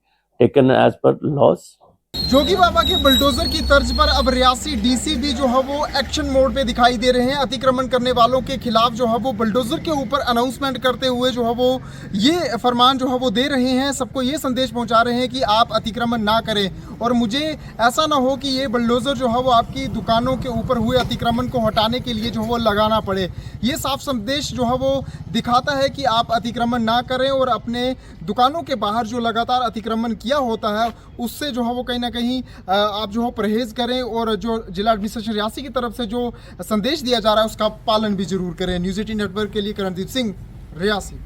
taken as per laws. Yogi Baba के बुलडोजर की तर्ज पर अब रियासी डीसी भी जो है वो एक्शन मोड पे दिखाई दे रहे हैं। अतिक्रमण करने वालों के खिलाफ जो है वो बुलडोजर के ऊपर अनाउंसमेंट करते हुए जो है वो ये फरमान जो है वो दे रहे हैं, सबको ये संदेश पहुंचा रहे हैं कि आप अतिक्रमण ना करें और मुझे ऐसा ना हो कि ये बुलडोजर जो है वो आपकी दुकानों के ऊपर हुए अतिक्रमण को हटाने के लिए जो है वो लगाना पड़े। ये साफ संदेश जो है वो दिखाता है कि आप अतिक्रमण ना करें और अपने दुकानों के बाहर जो लगातार अतिक्रमण किया होता है उससे जो है वो कहीं ना कहीं आप जो है परहेज करें और जो जिला एडमिनिस्ट्रेशन रियासी की तरफ से जो संदेश दिया जा रहा है उसका पालन भी जरूर करें। न्यूज़ 18 नेटवर्क के लिए करणदीप सिंह, रियासी।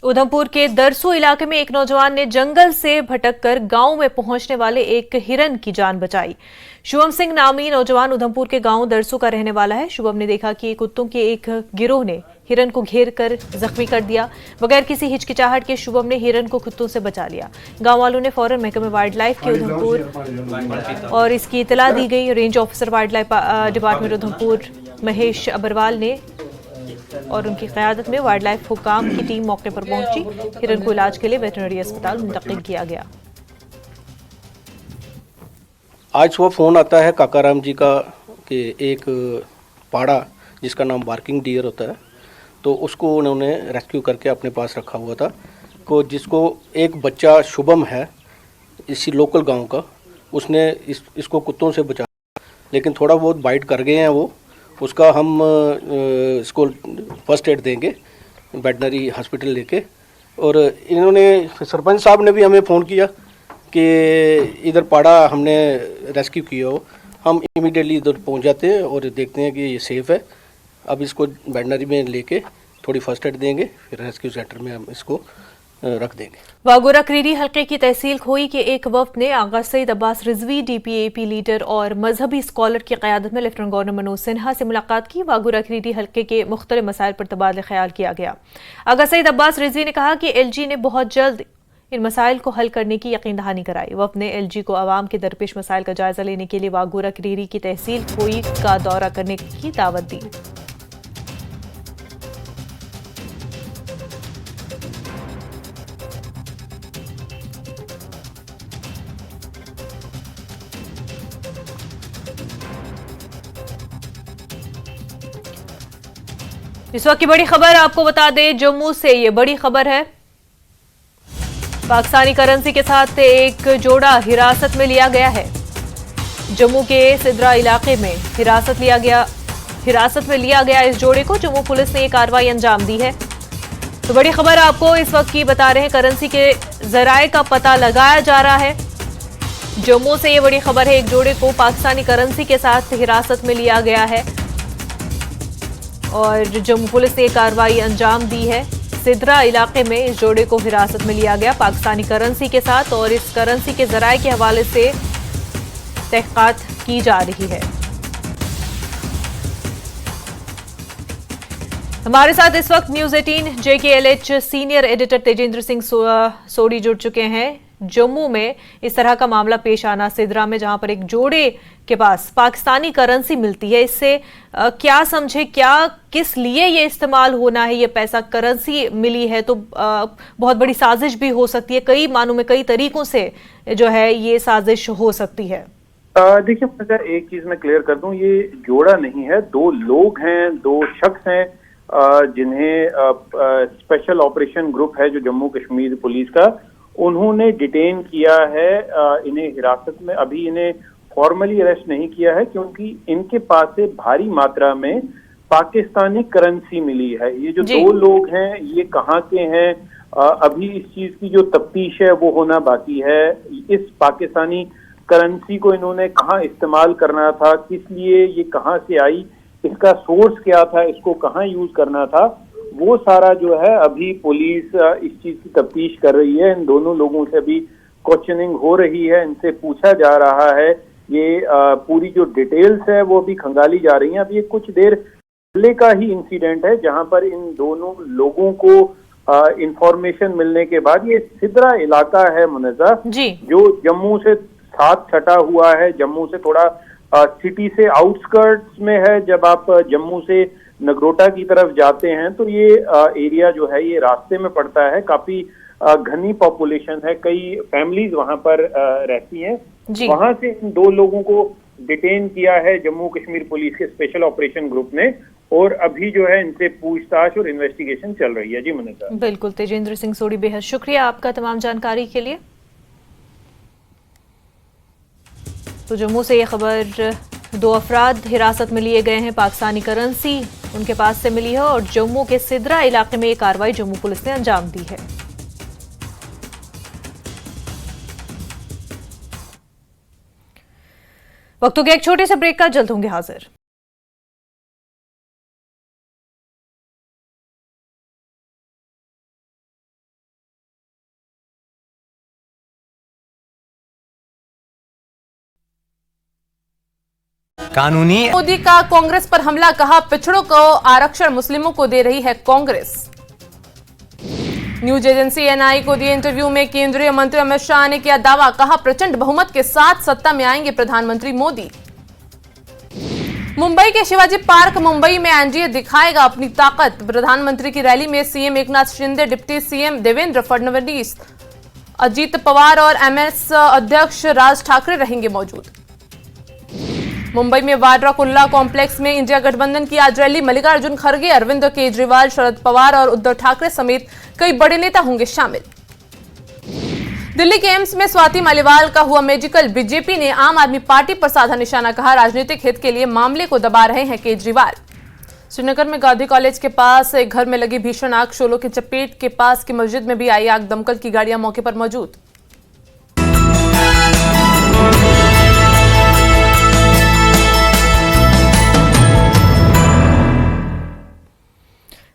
उधमपुर के दरसू इलाके में एक नौजवान ने जंगल से भटककर गांव में पहुंचने वाले एक हिरन की जान बचाई। शुभम सिंह नामी नौजवान उधमपुर के गांव दरसू का रहने वाला है। शुभम ने देखा कि कुत्तों के एक गिरोह ने हिरन को घेर कर जख्मी कर दिया। बगैर किसी हिचकिचाहट के शुभम ने हिरन को कुत्तों से बचा लिया। गांव वालों ने फौरन महकमे वाइल्ड लाइफ के उधमपुर और इसकी इतला दी गई। Range officer wildlife department Udhampur Mahesh Agarwal ने और उनकी क़यादत में वाइल्ड लाइफ हुकाम की टीम मौके पर पहुंची। हिरन को इलाज के लिए वेटरनरी अस्पताल मुंतकिल किया गया। आज सुबह फ़ोन आता है काकाराम जी का कि एक पाड़ा जिसका नाम बार्किंग डियर होता है, तो उसको उन्होंने रेस्क्यू करके अपने पास रखा हुआ था, को जिसको एक बच्चा शुभम है इसी लोकल गांव का, उसने इसको कुत्तों से बचा, लेकिन थोड़ा बहुत बाइट कर गए हैं वो। उसका हम इसको फर्स्ट एड देंगे वेटनरी हॉस्पिटल लेके। और इन्होंने सरपंच साहब ने भी हमें फ़ोन किया कि इधर पाड़ा हमने रेस्क्यू किया हो। हम इमीडिएटली इधर पहुंच जाते हैं और देखते हैं कि ये सेफ़ है। अब इसको वेटनरी में लेके थोड़ी फर्स्ट एड देंगे, फिर रेस्क्यू सेंटर में हम इसको रख देंगे। वागोरा क्रीरी हल्के की तहसील खोई के एक वफ्द ने आगा सईद अब्बास रिजवी डीपीएपी लीडर और मजहबी स्कॉलर की क़यादत में लेफ्टिनेंट गवर्नर मनोज सिन्हा से मुलाकात की। वागोरा क्रीरी हल्के के मुख्तलिफ मसाइल पर तबादला ख्याल किया गया। आगा सईद अब्बास रिजवी ने कहा कि एलजी ने बहुत जल्द इन मसाइल को हल करने की यकीन दहानी कराई। वफ्द ने एलजी को आवाम के दरपेश मसाइल का जायजा लेने के लिए वागोरा क्रीरी की तहसील खोई का दौरा करने की दावत दी। इस वक्त की बड़ी खबर आपको बता दें, जम्मू से ये बड़ी खबर है। पाकिस्तानी करेंसी के साथ एक जोड़ा हिरासत में लिया गया है। जम्मू के सिद्रा इलाके में हिरासत में लिया गया इस जोड़े को। जम्मू पुलिस ने ये कार्रवाई अंजाम दी है। तो बड़ी खबर आपको इस वक्त की बता रहे हैं, करेंसी के जराए का पता लगाया जा रहा है। जम्मू से ये बड़ी खबर है, एक जोड़े को पाकिस्तानी करेंसी के साथ हिरासत में लिया गया है और जम्मू पुलिस ने कार्रवाई अंजाम दी है। सिदरा इलाके में इस जोड़े को हिरासत में लिया गया पाकिस्तानी करेंसी के साथ, और इस करेंसी के जराये के हवाले से तहकीकात की जा रही है। हमारे साथ इस वक्त news 18 JKLH senior editor Tejendra Singh Sodhi जुड़ चुके हैं। जम्मू में इस तरह का मामला पेश आना सिदरा में, जहां पर एक जोड़े के पास पाकिस्तानी करेंसी मिलती है, इससे क्या समझे, क्या किस लिए ये इस्तेमाल होना है? ये पैसा करेंसी मिली है तो बहुत बड़ी साजिश भी हो सकती है, कई मानों में कई तरीकों से जो है ये साजिश हो सकती है। देखिए, एक चीज मैं क्लियर कर दूं, ये जोड़ा नहीं है, दो लोग हैं, दो शख्स हैं जिन्हें स्पेशल ऑपरेशन ग्रुप है जो जम्मू कश्मीर पुलिस का, उन्होंने डिटेन किया है। इन्हें हिरासत में, अभी इन्हें फॉर्मली अरेस्ट नहीं किया है क्योंकि इनके पास से भारी मात्रा में पाकिस्तानी करेंसी मिली है। ये जो दो लोग हैं ये कहाँ के हैं, अभी इस चीज की जो तफ्तीश है वो होना बाकी है। इस पाकिस्तानी करेंसी को इन्होंने कहाँ इस्तेमाल करना था, किस लिए, ये कहाँ से आई, इसका सोर्स क्या था, इसको कहाँ यूज करना था, वो सारा जो है अभी पुलिस इस चीज की तफ्तीश कर रही है। इन दोनों लोगों से अभी क्वेश्चनिंग हो रही है, इनसे पूछा जा रहा है। ये पूरी जो डिटेल्स है वो भी खंगाली जा रही है। अब ये कुछ देर पहले का ही इंसिडेंट है जहां पर इन दोनों लोगों को इंफॉर्मेशन मिलने के बाद, ये सिदरा इलाका है मुनज़्ज़ा, जो जम्मू से साथ सटा हुआ है, जम्मू से थोड़ा सिटी से आउटस्कर्ट्स में है। जब आप जम्मू से नगरोटा की तरफ जाते हैं तो ये एरिया जो है ये रास्ते में पड़ता है, काफी घनी पॉपुलेशन है, कई फैमिलीज वहां पर रहती हैं। वहां से इन दो लोगों को डिटेन किया है जम्मू कश्मीर पुलिस के स्पेशल ऑपरेशन ग्रुप ने, और अभी जो है इनसे पूछताछ और इन्वेस्टिगेशन चल रही है। जी मुनज़्ज़ा। बिल्कुल, तेजेंद्र सिंह सोडी, बेहद शुक्रिया आपका तमाम जानकारी के लिए। तो जम्मू से ये खबर, दो अफराद हिरासत में लिए गए हैं, पाकिस्तानी करेंसी उनके पास से मिली है, और जम्मू के सिदरा इलाके में ये कार्रवाई जम्मू पुलिस ने अंजाम दी है। वक्त हो गया एक छोटे से ब्रेक का, जल्द होंगे हाजिर। कानूनी मोदी का कांग्रेस पर हमला, कहा पिछड़ों को आरक्षण मुस्लिमों को दे रही है कांग्रेस। न्यूज एजेंसी NI को दिए इंटरव्यू में केंद्रीय मंत्री अमित शाह ने किया दावा, कहा प्रचंड बहुमत के साथ सत्ता में आएंगे प्रधानमंत्री मोदी। मुंबई के शिवाजी पार्क मुंबई में एनडीए दिखाएगा अपनी ताकत, प्रधानमंत्री की रैली में CM Eknath Shinde, deputy CM Devendra Fadnavis, Ajit Pawar और MS अध्यक्ष राज ठाकरे रहेंगे मौजूद। मुंबई में वाड्रा कुल्ला कॉम्प्लेक्स में इंडिया गठबंधन की आज रैली, मल्लिकार्जुन खड़गे, अरविंद केजरीवाल, शरद पवार और उद्धव ठाकरे समेत कई बड़े नेता होंगे शामिल। दिल्ली के एम्स में स्वाति मालीवाल का हुआ मेडिकल, बीजेपी ने आम आदमी पार्टी पर साधा निशाना, कहा राजनीतिक हित के लिए मामले को दबा रहे हैं केजरीवाल। श्रीनगर में गांधी कॉलेज के पास एक घर में लगी भीषण आग, शोलों की चपेट के पास की मस्जिद में भी आई आग, दमकल की गाड़ियां मौके पर मौजूद।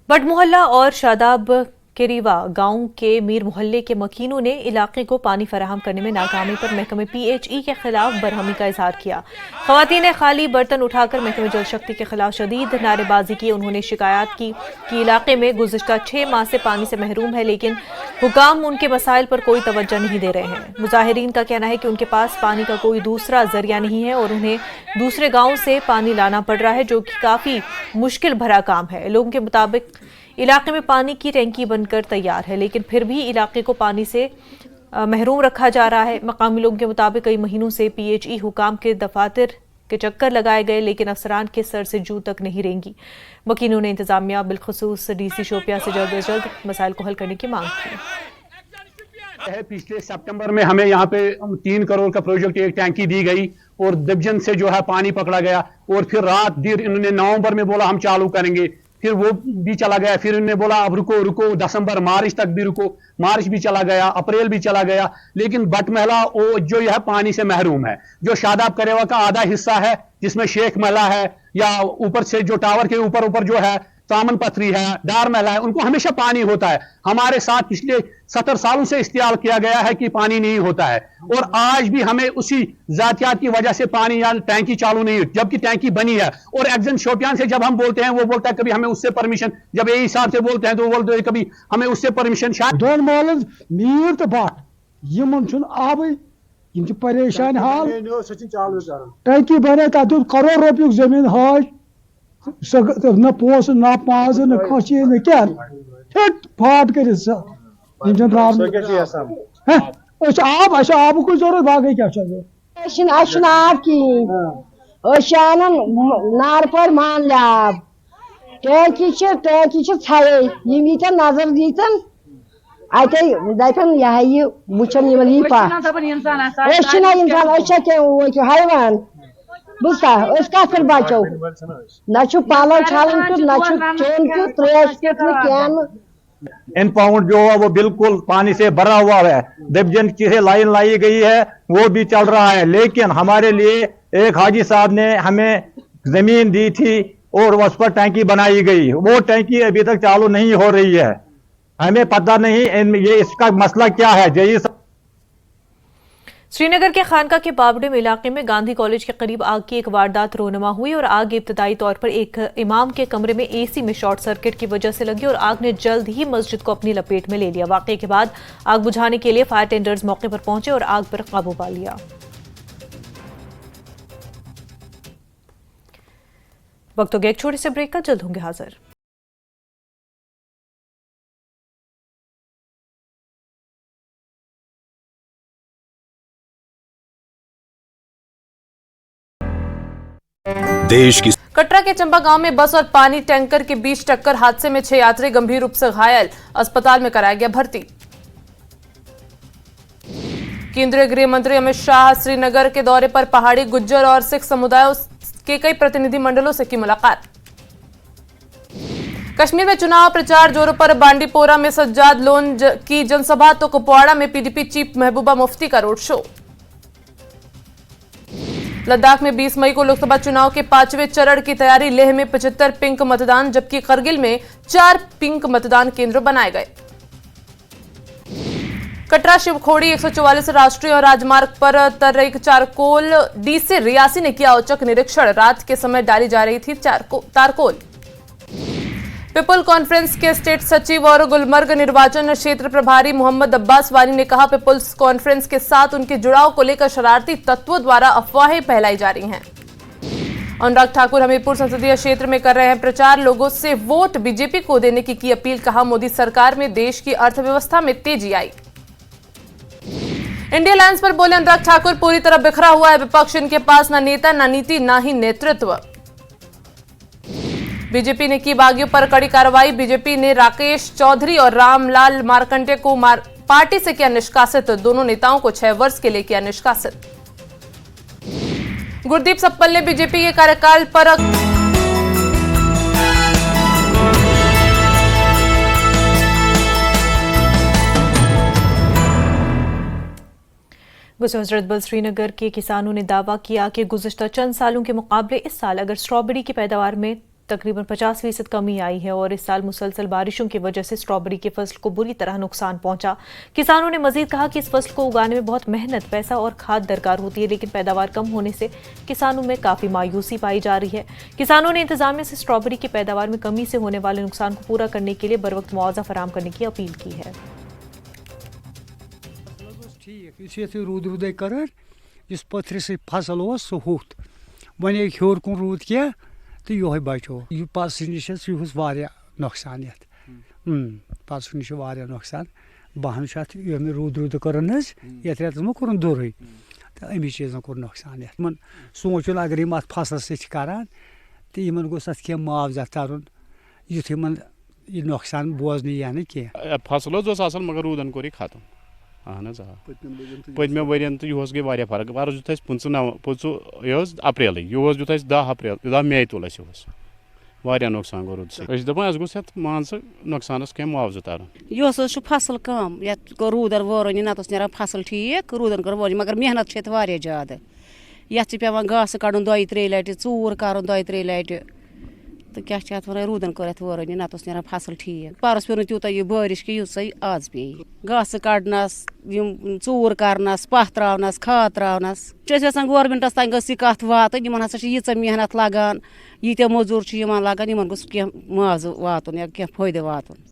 बट मोहल्ला और शादाब के रीवा गांव के मीर मोहल्ले के मकीनों ने इलाके को पानी फराहम करने में नाकामी पर महकमे PHE के खिलाफ बरहमी का इजहार किया। खवातीन ने खाली बर्तन उठाकर महकमे जल शक्ति के खिलाफ शदीद नारेबाजी की। उन्होंने शिकायत की कि इलाके में गुज़िश्ता 6 माह से पानी से महरूम है, लेकिन हुकाम उनके मसाइल पर कोई तवज्जो नहीं दे रहे हैं। मुजाहिरीन का कहना है कि उनके पास पानी का कोई दूसरा जरिया नहीं है और उन्हें दूसरे गाँव से पानी लाना पड़ रहा है, जो कि काफ़ी मुश्किल भरा काम है। लोगों के मुताबिक इलाके में पानी की टैंकी बनकर तैयार है, लेकिन फिर भी इलाके को पानी से महरूम रखा जा रहा है। मकामी लोगों के मुताबिक कई महीनों से PHE हुकाम के दफातर के चक्कर लगाए गए, लेकिन अफसरान के सर से जू तक नहीं रेंगी। वकीलों ने इंतजामिया बिलखसूस DC शोपिया से जल्द अज जल्द मसाइल को हल करने की मांग की। पिछले सितंबर में हमें यहाँ पे 3 करोड़ का प्रोजेक्ट, एक टैंकी दी गई और डिवीजन से जो है पानी पकड़ा गया, और फिर रात दिन इन्होंने नवंबर में बोला हम चालू करेंगे, फिर वो भी चला गया, फिर इन्होंने बोला अब रुको दिसंबर मार्च तक भी रुको, मार्च भी चला गया, अप्रैल भी चला गया, लेकिन बट महला वो जो यह पानी से महरूम है। जो शादाब करेवा का आधा हिस्सा है जिसमें शेख महला है, या ऊपर से जो टावर के ऊपर जो है तामन पथरी है, डारमल है, उनको हमेशा पानी होता है। हमारे साथ पिछले 70 सालों से इस्तेमाल किया गया है कि पानी नहीं होता है, और आज भी हमें उसी जातियात की वजह से पानी या टैंकी चालू नहीं होती, जबकि टैंकी बनी है। और एक्जन शोपियान से जब हम बोलते हैं, वो बोलता है कभी हमें उससे परमिशन, जब यही हिसाब से बोलते हैं तो वो बोलते हैं कभी हमें उससे परमिशन। दोन माल मीर तो बाट यमन आब परेशान हाल, टैंकी बने तथ करोड़ रुपये जमीन हाज न पोस न पाज न खी न क्या हिट फाट कर आब कुछ जरूरत बाकी क्या आब कहें नार पर मान लाब टैंकी छे यीतन नजर दीतन अत दपन यह वुचन यी पा इंसान हैवान बुझा कत बचो न पलो छालन न चोन त्रेश क्या। इनपाउंड जो है वो बिल्कुल पानी से भरा हुआ है, डिवीजन की लाइन लाई गई है वो भी चल रहा है, लेकिन हमारे लिए एक हाजी साहब ने हमें जमीन दी थी और उस पर टैंकी बनाई गई, वो टैंकी अभी तक चालू नहीं हो रही है। हमें पता नहीं ये इसका मसला क्या है। जय श्रीनगर के खानका के बाबडीम इलाके में गांधी कॉलेज के करीब आग की एक वारदात रोनुमा हुई और आग इब्तदाई तौर पर एक इमाम के कमरे में एसी में शॉर्ट सर्किट की वजह से लगी और आग ने जल्द ही मस्जिद को अपनी लपेट में ले लिया। वाकये के बाद आग बुझाने के लिए फायर टेंडर्स मौके पर पहुंचे और आग पर काबू पा लिया। वक्त हो गया एक छोटे से ब्रेक का, जल्द होंगे हाजिर। देश की कटरा के चंबा गांव में बस और पानी टैंकर के बीच टक्कर, हादसे में 6 यात्री गंभीर रूप से घायल, अस्पताल में कराया गया भर्ती। केंद्रीय गृह मंत्री अमित शाह श्रीनगर के दौरे पर पहाड़ी गुज्जर और सिख समुदायों के कई प्रतिनिधि मंडलों से की मुलाकात। कश्मीर में चुनाव प्रचार जोरों पर, बांडीपोरा में सज्जाद लोन की जनसभा तो कुपवाड़ा में पीडीपी चीफ महबूबा मुफ्ती का रोड शो। लद्दाख में 20 मई को लोकसभा चुनाव के 5वें चरण की तैयारी, लेह में 75 पिंक मतदान जबकि करगिल में 4 पिंक मतदान केंद्र बनाए गए। कटरा शिवखोड़ी 144 राष्ट्रीय राजमार्ग पर तर्रेक चारकोल डीसी रियासी ने किया औचक निरीक्षण, रात के समय डाली जा रही थी तारकोल। पीपल कॉन्फ्रेंस के स्टेट सचिव और गुलमर्ग निर्वाचन क्षेत्र प्रभारी मोहम्मद अब्बास वानी ने कहा, पीपल्स कॉन्फ्रेंस के साथ उनके जुड़ाव को लेकर शरारती तत्वों द्वारा अफवाहें फैलाई जा रही हैं। अनुराग ठाकुर हमीरपुर संसदीय क्षेत्र में कर रहे हैं प्रचार, लोगों से वोट बीजेपी को देने की अपील, कहा मोदी सरकार में देश की अर्थव्यवस्था में तेजी आई। इंडिया अलायंस पर बोले अनुराग ठाकुर, पूरी तरह बिखरा हुआ है विपक्ष, इनके पास न नेता न नीति न ही नेतृत्व। बीजेपी ने की बागियों पर कड़ी कार्रवाई, बीजेपी ने राकेश चौधरी और रामलाल मार्कंडे को पार्टी से किया निष्कासित, दोनों नेताओं को 6 वर्ष के लिए किया निष्कासित। गुरदीप सप्पल ने बीजेपी के कार्यकाल पर गुजशत बल श्रीनगर के किसानों ने दावा किया कि गुज़िश्ता चंद सालों के मुकाबले इस साल अगर स्ट्रॉबेरी की पैदावार में तकरीबन 50% कमी आई है और इस साल मुसलसल बारिशों की वजह से स्ट्रॉबेरी की फसल को बुरी तरह नुकसान पहुंचा। किसानों ने मजीद कहा कि इस फसल को उगाने में बहुत मेहनत, पैसा और खाद दरकार होती है, लेकिन पैदावार कम होने से किसानों में काफ़ी मायूसी पाई जा रही है। किसानों ने इंतजामिया से स्ट्रॉबेरी की पैदावार में कमी से होने वाले नुकसान को पूरा करने के लिए बरवक्त मुआवजा फराहम करने की अपील की है। रूद रूद कर पथर से फसल सह हुत वन हर कुन रूद क्या तो ये बचो यह पस नश यह नुकसान ये पस नश नुकसान बहन रूद रूद कर ये रेत मे कोर दुर तो अमी चीज़ कोर नुकसान ये सोचुन अगर यम अत फसल सरान तो इन गोस अत क्या मुआवजा तरन युथ यह नुकसान बोजन यह ना कह फसल मगर रूदन कोर खत्म अहन पत्मे वर्यन तो यह गई फर्क वर्ष दुत 25 यह अप्रैल यह दुत 10 अप्रैल 10 मई तुल यह नुकसान गो रूद दपान गोस मान नुकसान कह मुआवजा तरन यह फसल कम ये रूदर वोरन नत ना फसल ठीक रूदन कर वोरन मगर मेहनत ज्यादा ये पेवान घास कड़न 2-3 लटि चूर कर 2-3 लटि तो क्या वन रूदन कर वोरनी नत ना फसल ठीक परस पे तूत यह बारिश कि यूस आज पे घास कड़नस चूर करनस पह त्रावनस खाद त्रावनस यहां गवर्नमेंटस तक गई कत वात हसा यीच मेहनत लगान यीत मजूर लगान गोस कह मुआवज वातन या कह फायदे वातन।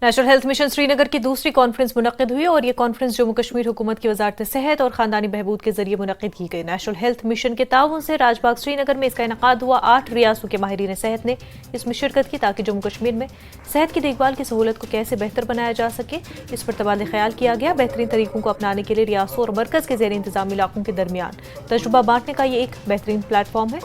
नेशनल हेल्थ मिशन श्रीनगर की दूसरी कॉन्फ्रेंस मुनक्किद हुई और ये कॉन्फ्रेंस जम्मू कश्मीर हुकूमत की वजारत सेहत और खानदानी बहबूद के जरिए मुनक्किद की गई। नेशनल हेल्थ मिशन के ताउन से राजबाग श्रीनगर में इसका इनकाद हुआ। 8 रियासतों के माहिरीन सेहत ने इसमें शिरकत की ताकि जम्मू कश्मीर में सेहत की देखभाल की सहूलत को कैसे बेहतर बनाया जा सके, इस पर तबादला ख्याल किया गया। बेहतरीन तरीकों को अपनाने के लिए रियासतों और मरकज के जेर इंतजाम इलाकों के दरमियान तजुर्बा बांटने का ये एक बेहतरीन प्लेटफॉर्म है।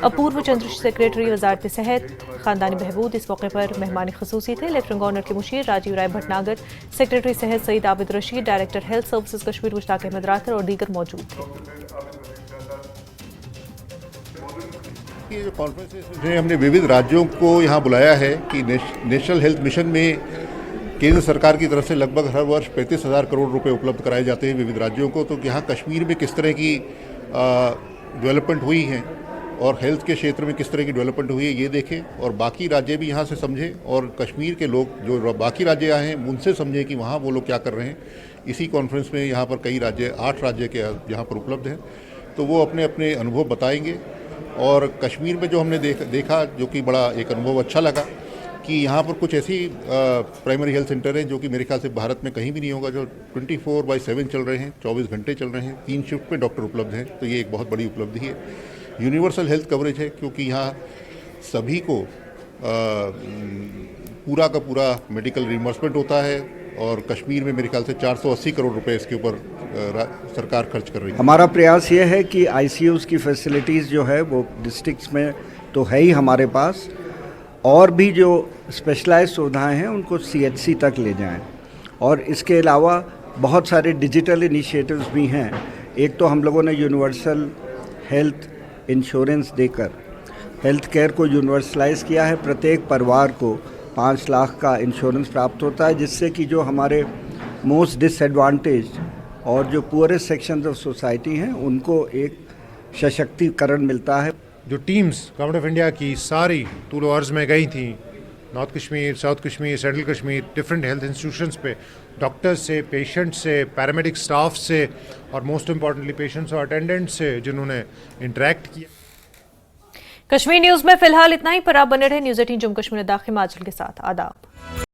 अपूर्व चंद्र सेक्रेटरी वजारत सेहत खानदानी बहबूद इस मौके पर मेहमान खसूसी थे। लेफ्टिनेंट गवर्नर के मुशीर राजीव राय भटनागर, सेक्रेटरी सेहत Saeed Abid Rashid, director health services Kashmir Mushtaq Ahmad Rather और दीगर मौजूद थे। ये जो कॉन्फ्रेंस है हमने विविध राज्यों को यहाँ बुलाया है कि नेशनल हेल्थ मिशन में केंद्र सरकार की तरफ से लगभग हर वर्ष 35,000 करोड़ रुपए उपलब्ध कराए जाते हैं विविध राज्यों को। तो यहाँ कश्मीर में किस तरह की डेवलपमेंट हुई है और हेल्थ के क्षेत्र में किस तरह की डेवलपमेंट हुई है ये देखें और बाकी राज्य भी यहाँ से समझें और कश्मीर के लोग जो बाकी राज्य आए हैं उनसे समझें कि वहाँ वो लोग क्या कर रहे हैं। इसी कॉन्फ्रेंस में यहाँ पर कई राज्य 8 राज्य के यहाँ पर उपलब्ध हैं तो वो अपने अपने अनुभव बताएंगे। और कश्मीर में जो हमने देखा जो कि बड़ा एक अनुभव अच्छा लगा कि यहाँ पर कुछ ऐसी प्राइमरी हेल्थ सेंटर हैं जो कि मेरे ख्याल से भारत में कहीं भी नहीं होगा, जो 24/7 चल रहे हैं, 24 घंटे चल रहे हैं, 3 शिफ्ट में डॉक्टर उपलब्ध हैं। तो ये एक बहुत बड़ी उपलब्धि है। यूनिवर्सल हेल्थ कवरेज है क्योंकि यहाँ सभी को पूरा का पूरा मेडिकल रिइंबर्समेंट होता है और कश्मीर में मेरे ख्याल से 480 करोड़ रुपए इसके ऊपर सरकार खर्च कर रही है। हमारा प्रयास ये है कि आईसीयूज़ की फैसिलिटीज़ जो है वो डिस्ट्रिक्ट्स में तो है ही हमारे पास, और भी जो स्पेशलाइज्ड सुविधाएं हैं उनको सीएचसी तक ले जाएं। और इसके अलावा बहुत सारे डिजिटल इनिशिएटिव्स भी हैं। एक तो हम लोगों ने यूनिवर्सल हेल्थ इंश्योरेंस देकर हेल्थ केयर को यूनिवर्सलाइज किया है। प्रत्येक परिवार को 5 लाख का इंश्योरेंस प्राप्त होता है, जिससे कि जो हमारे मोस्ट डिसएडवांटेज और जो पुअरेस्ट सेक्शंस ऑफ सोसाइटी हैं उनको एक सशक्तिकरण मिलता है। जो टीम्स गवर्नमेंट ऑफ इंडिया की सारी टूल आवर्स में गई थी, north Kashmir, south Kashmir, central Kashmir, different health institutions पे, डॉक्टर्स से, पेशेंट से, पैरामेडिक स्टाफ से और मोस्ट इम्पॉर्टेंटली पेशेंट्स और अटेंडेंट्स से जिन्होंने इंटरेक्ट किया। कश्मीर न्यूज में फिलहाल इतना ही, पर आप बने रहे न्यूज़ 18 जम्मू कश्मीर दाखिल माजल के साथ। आदाब।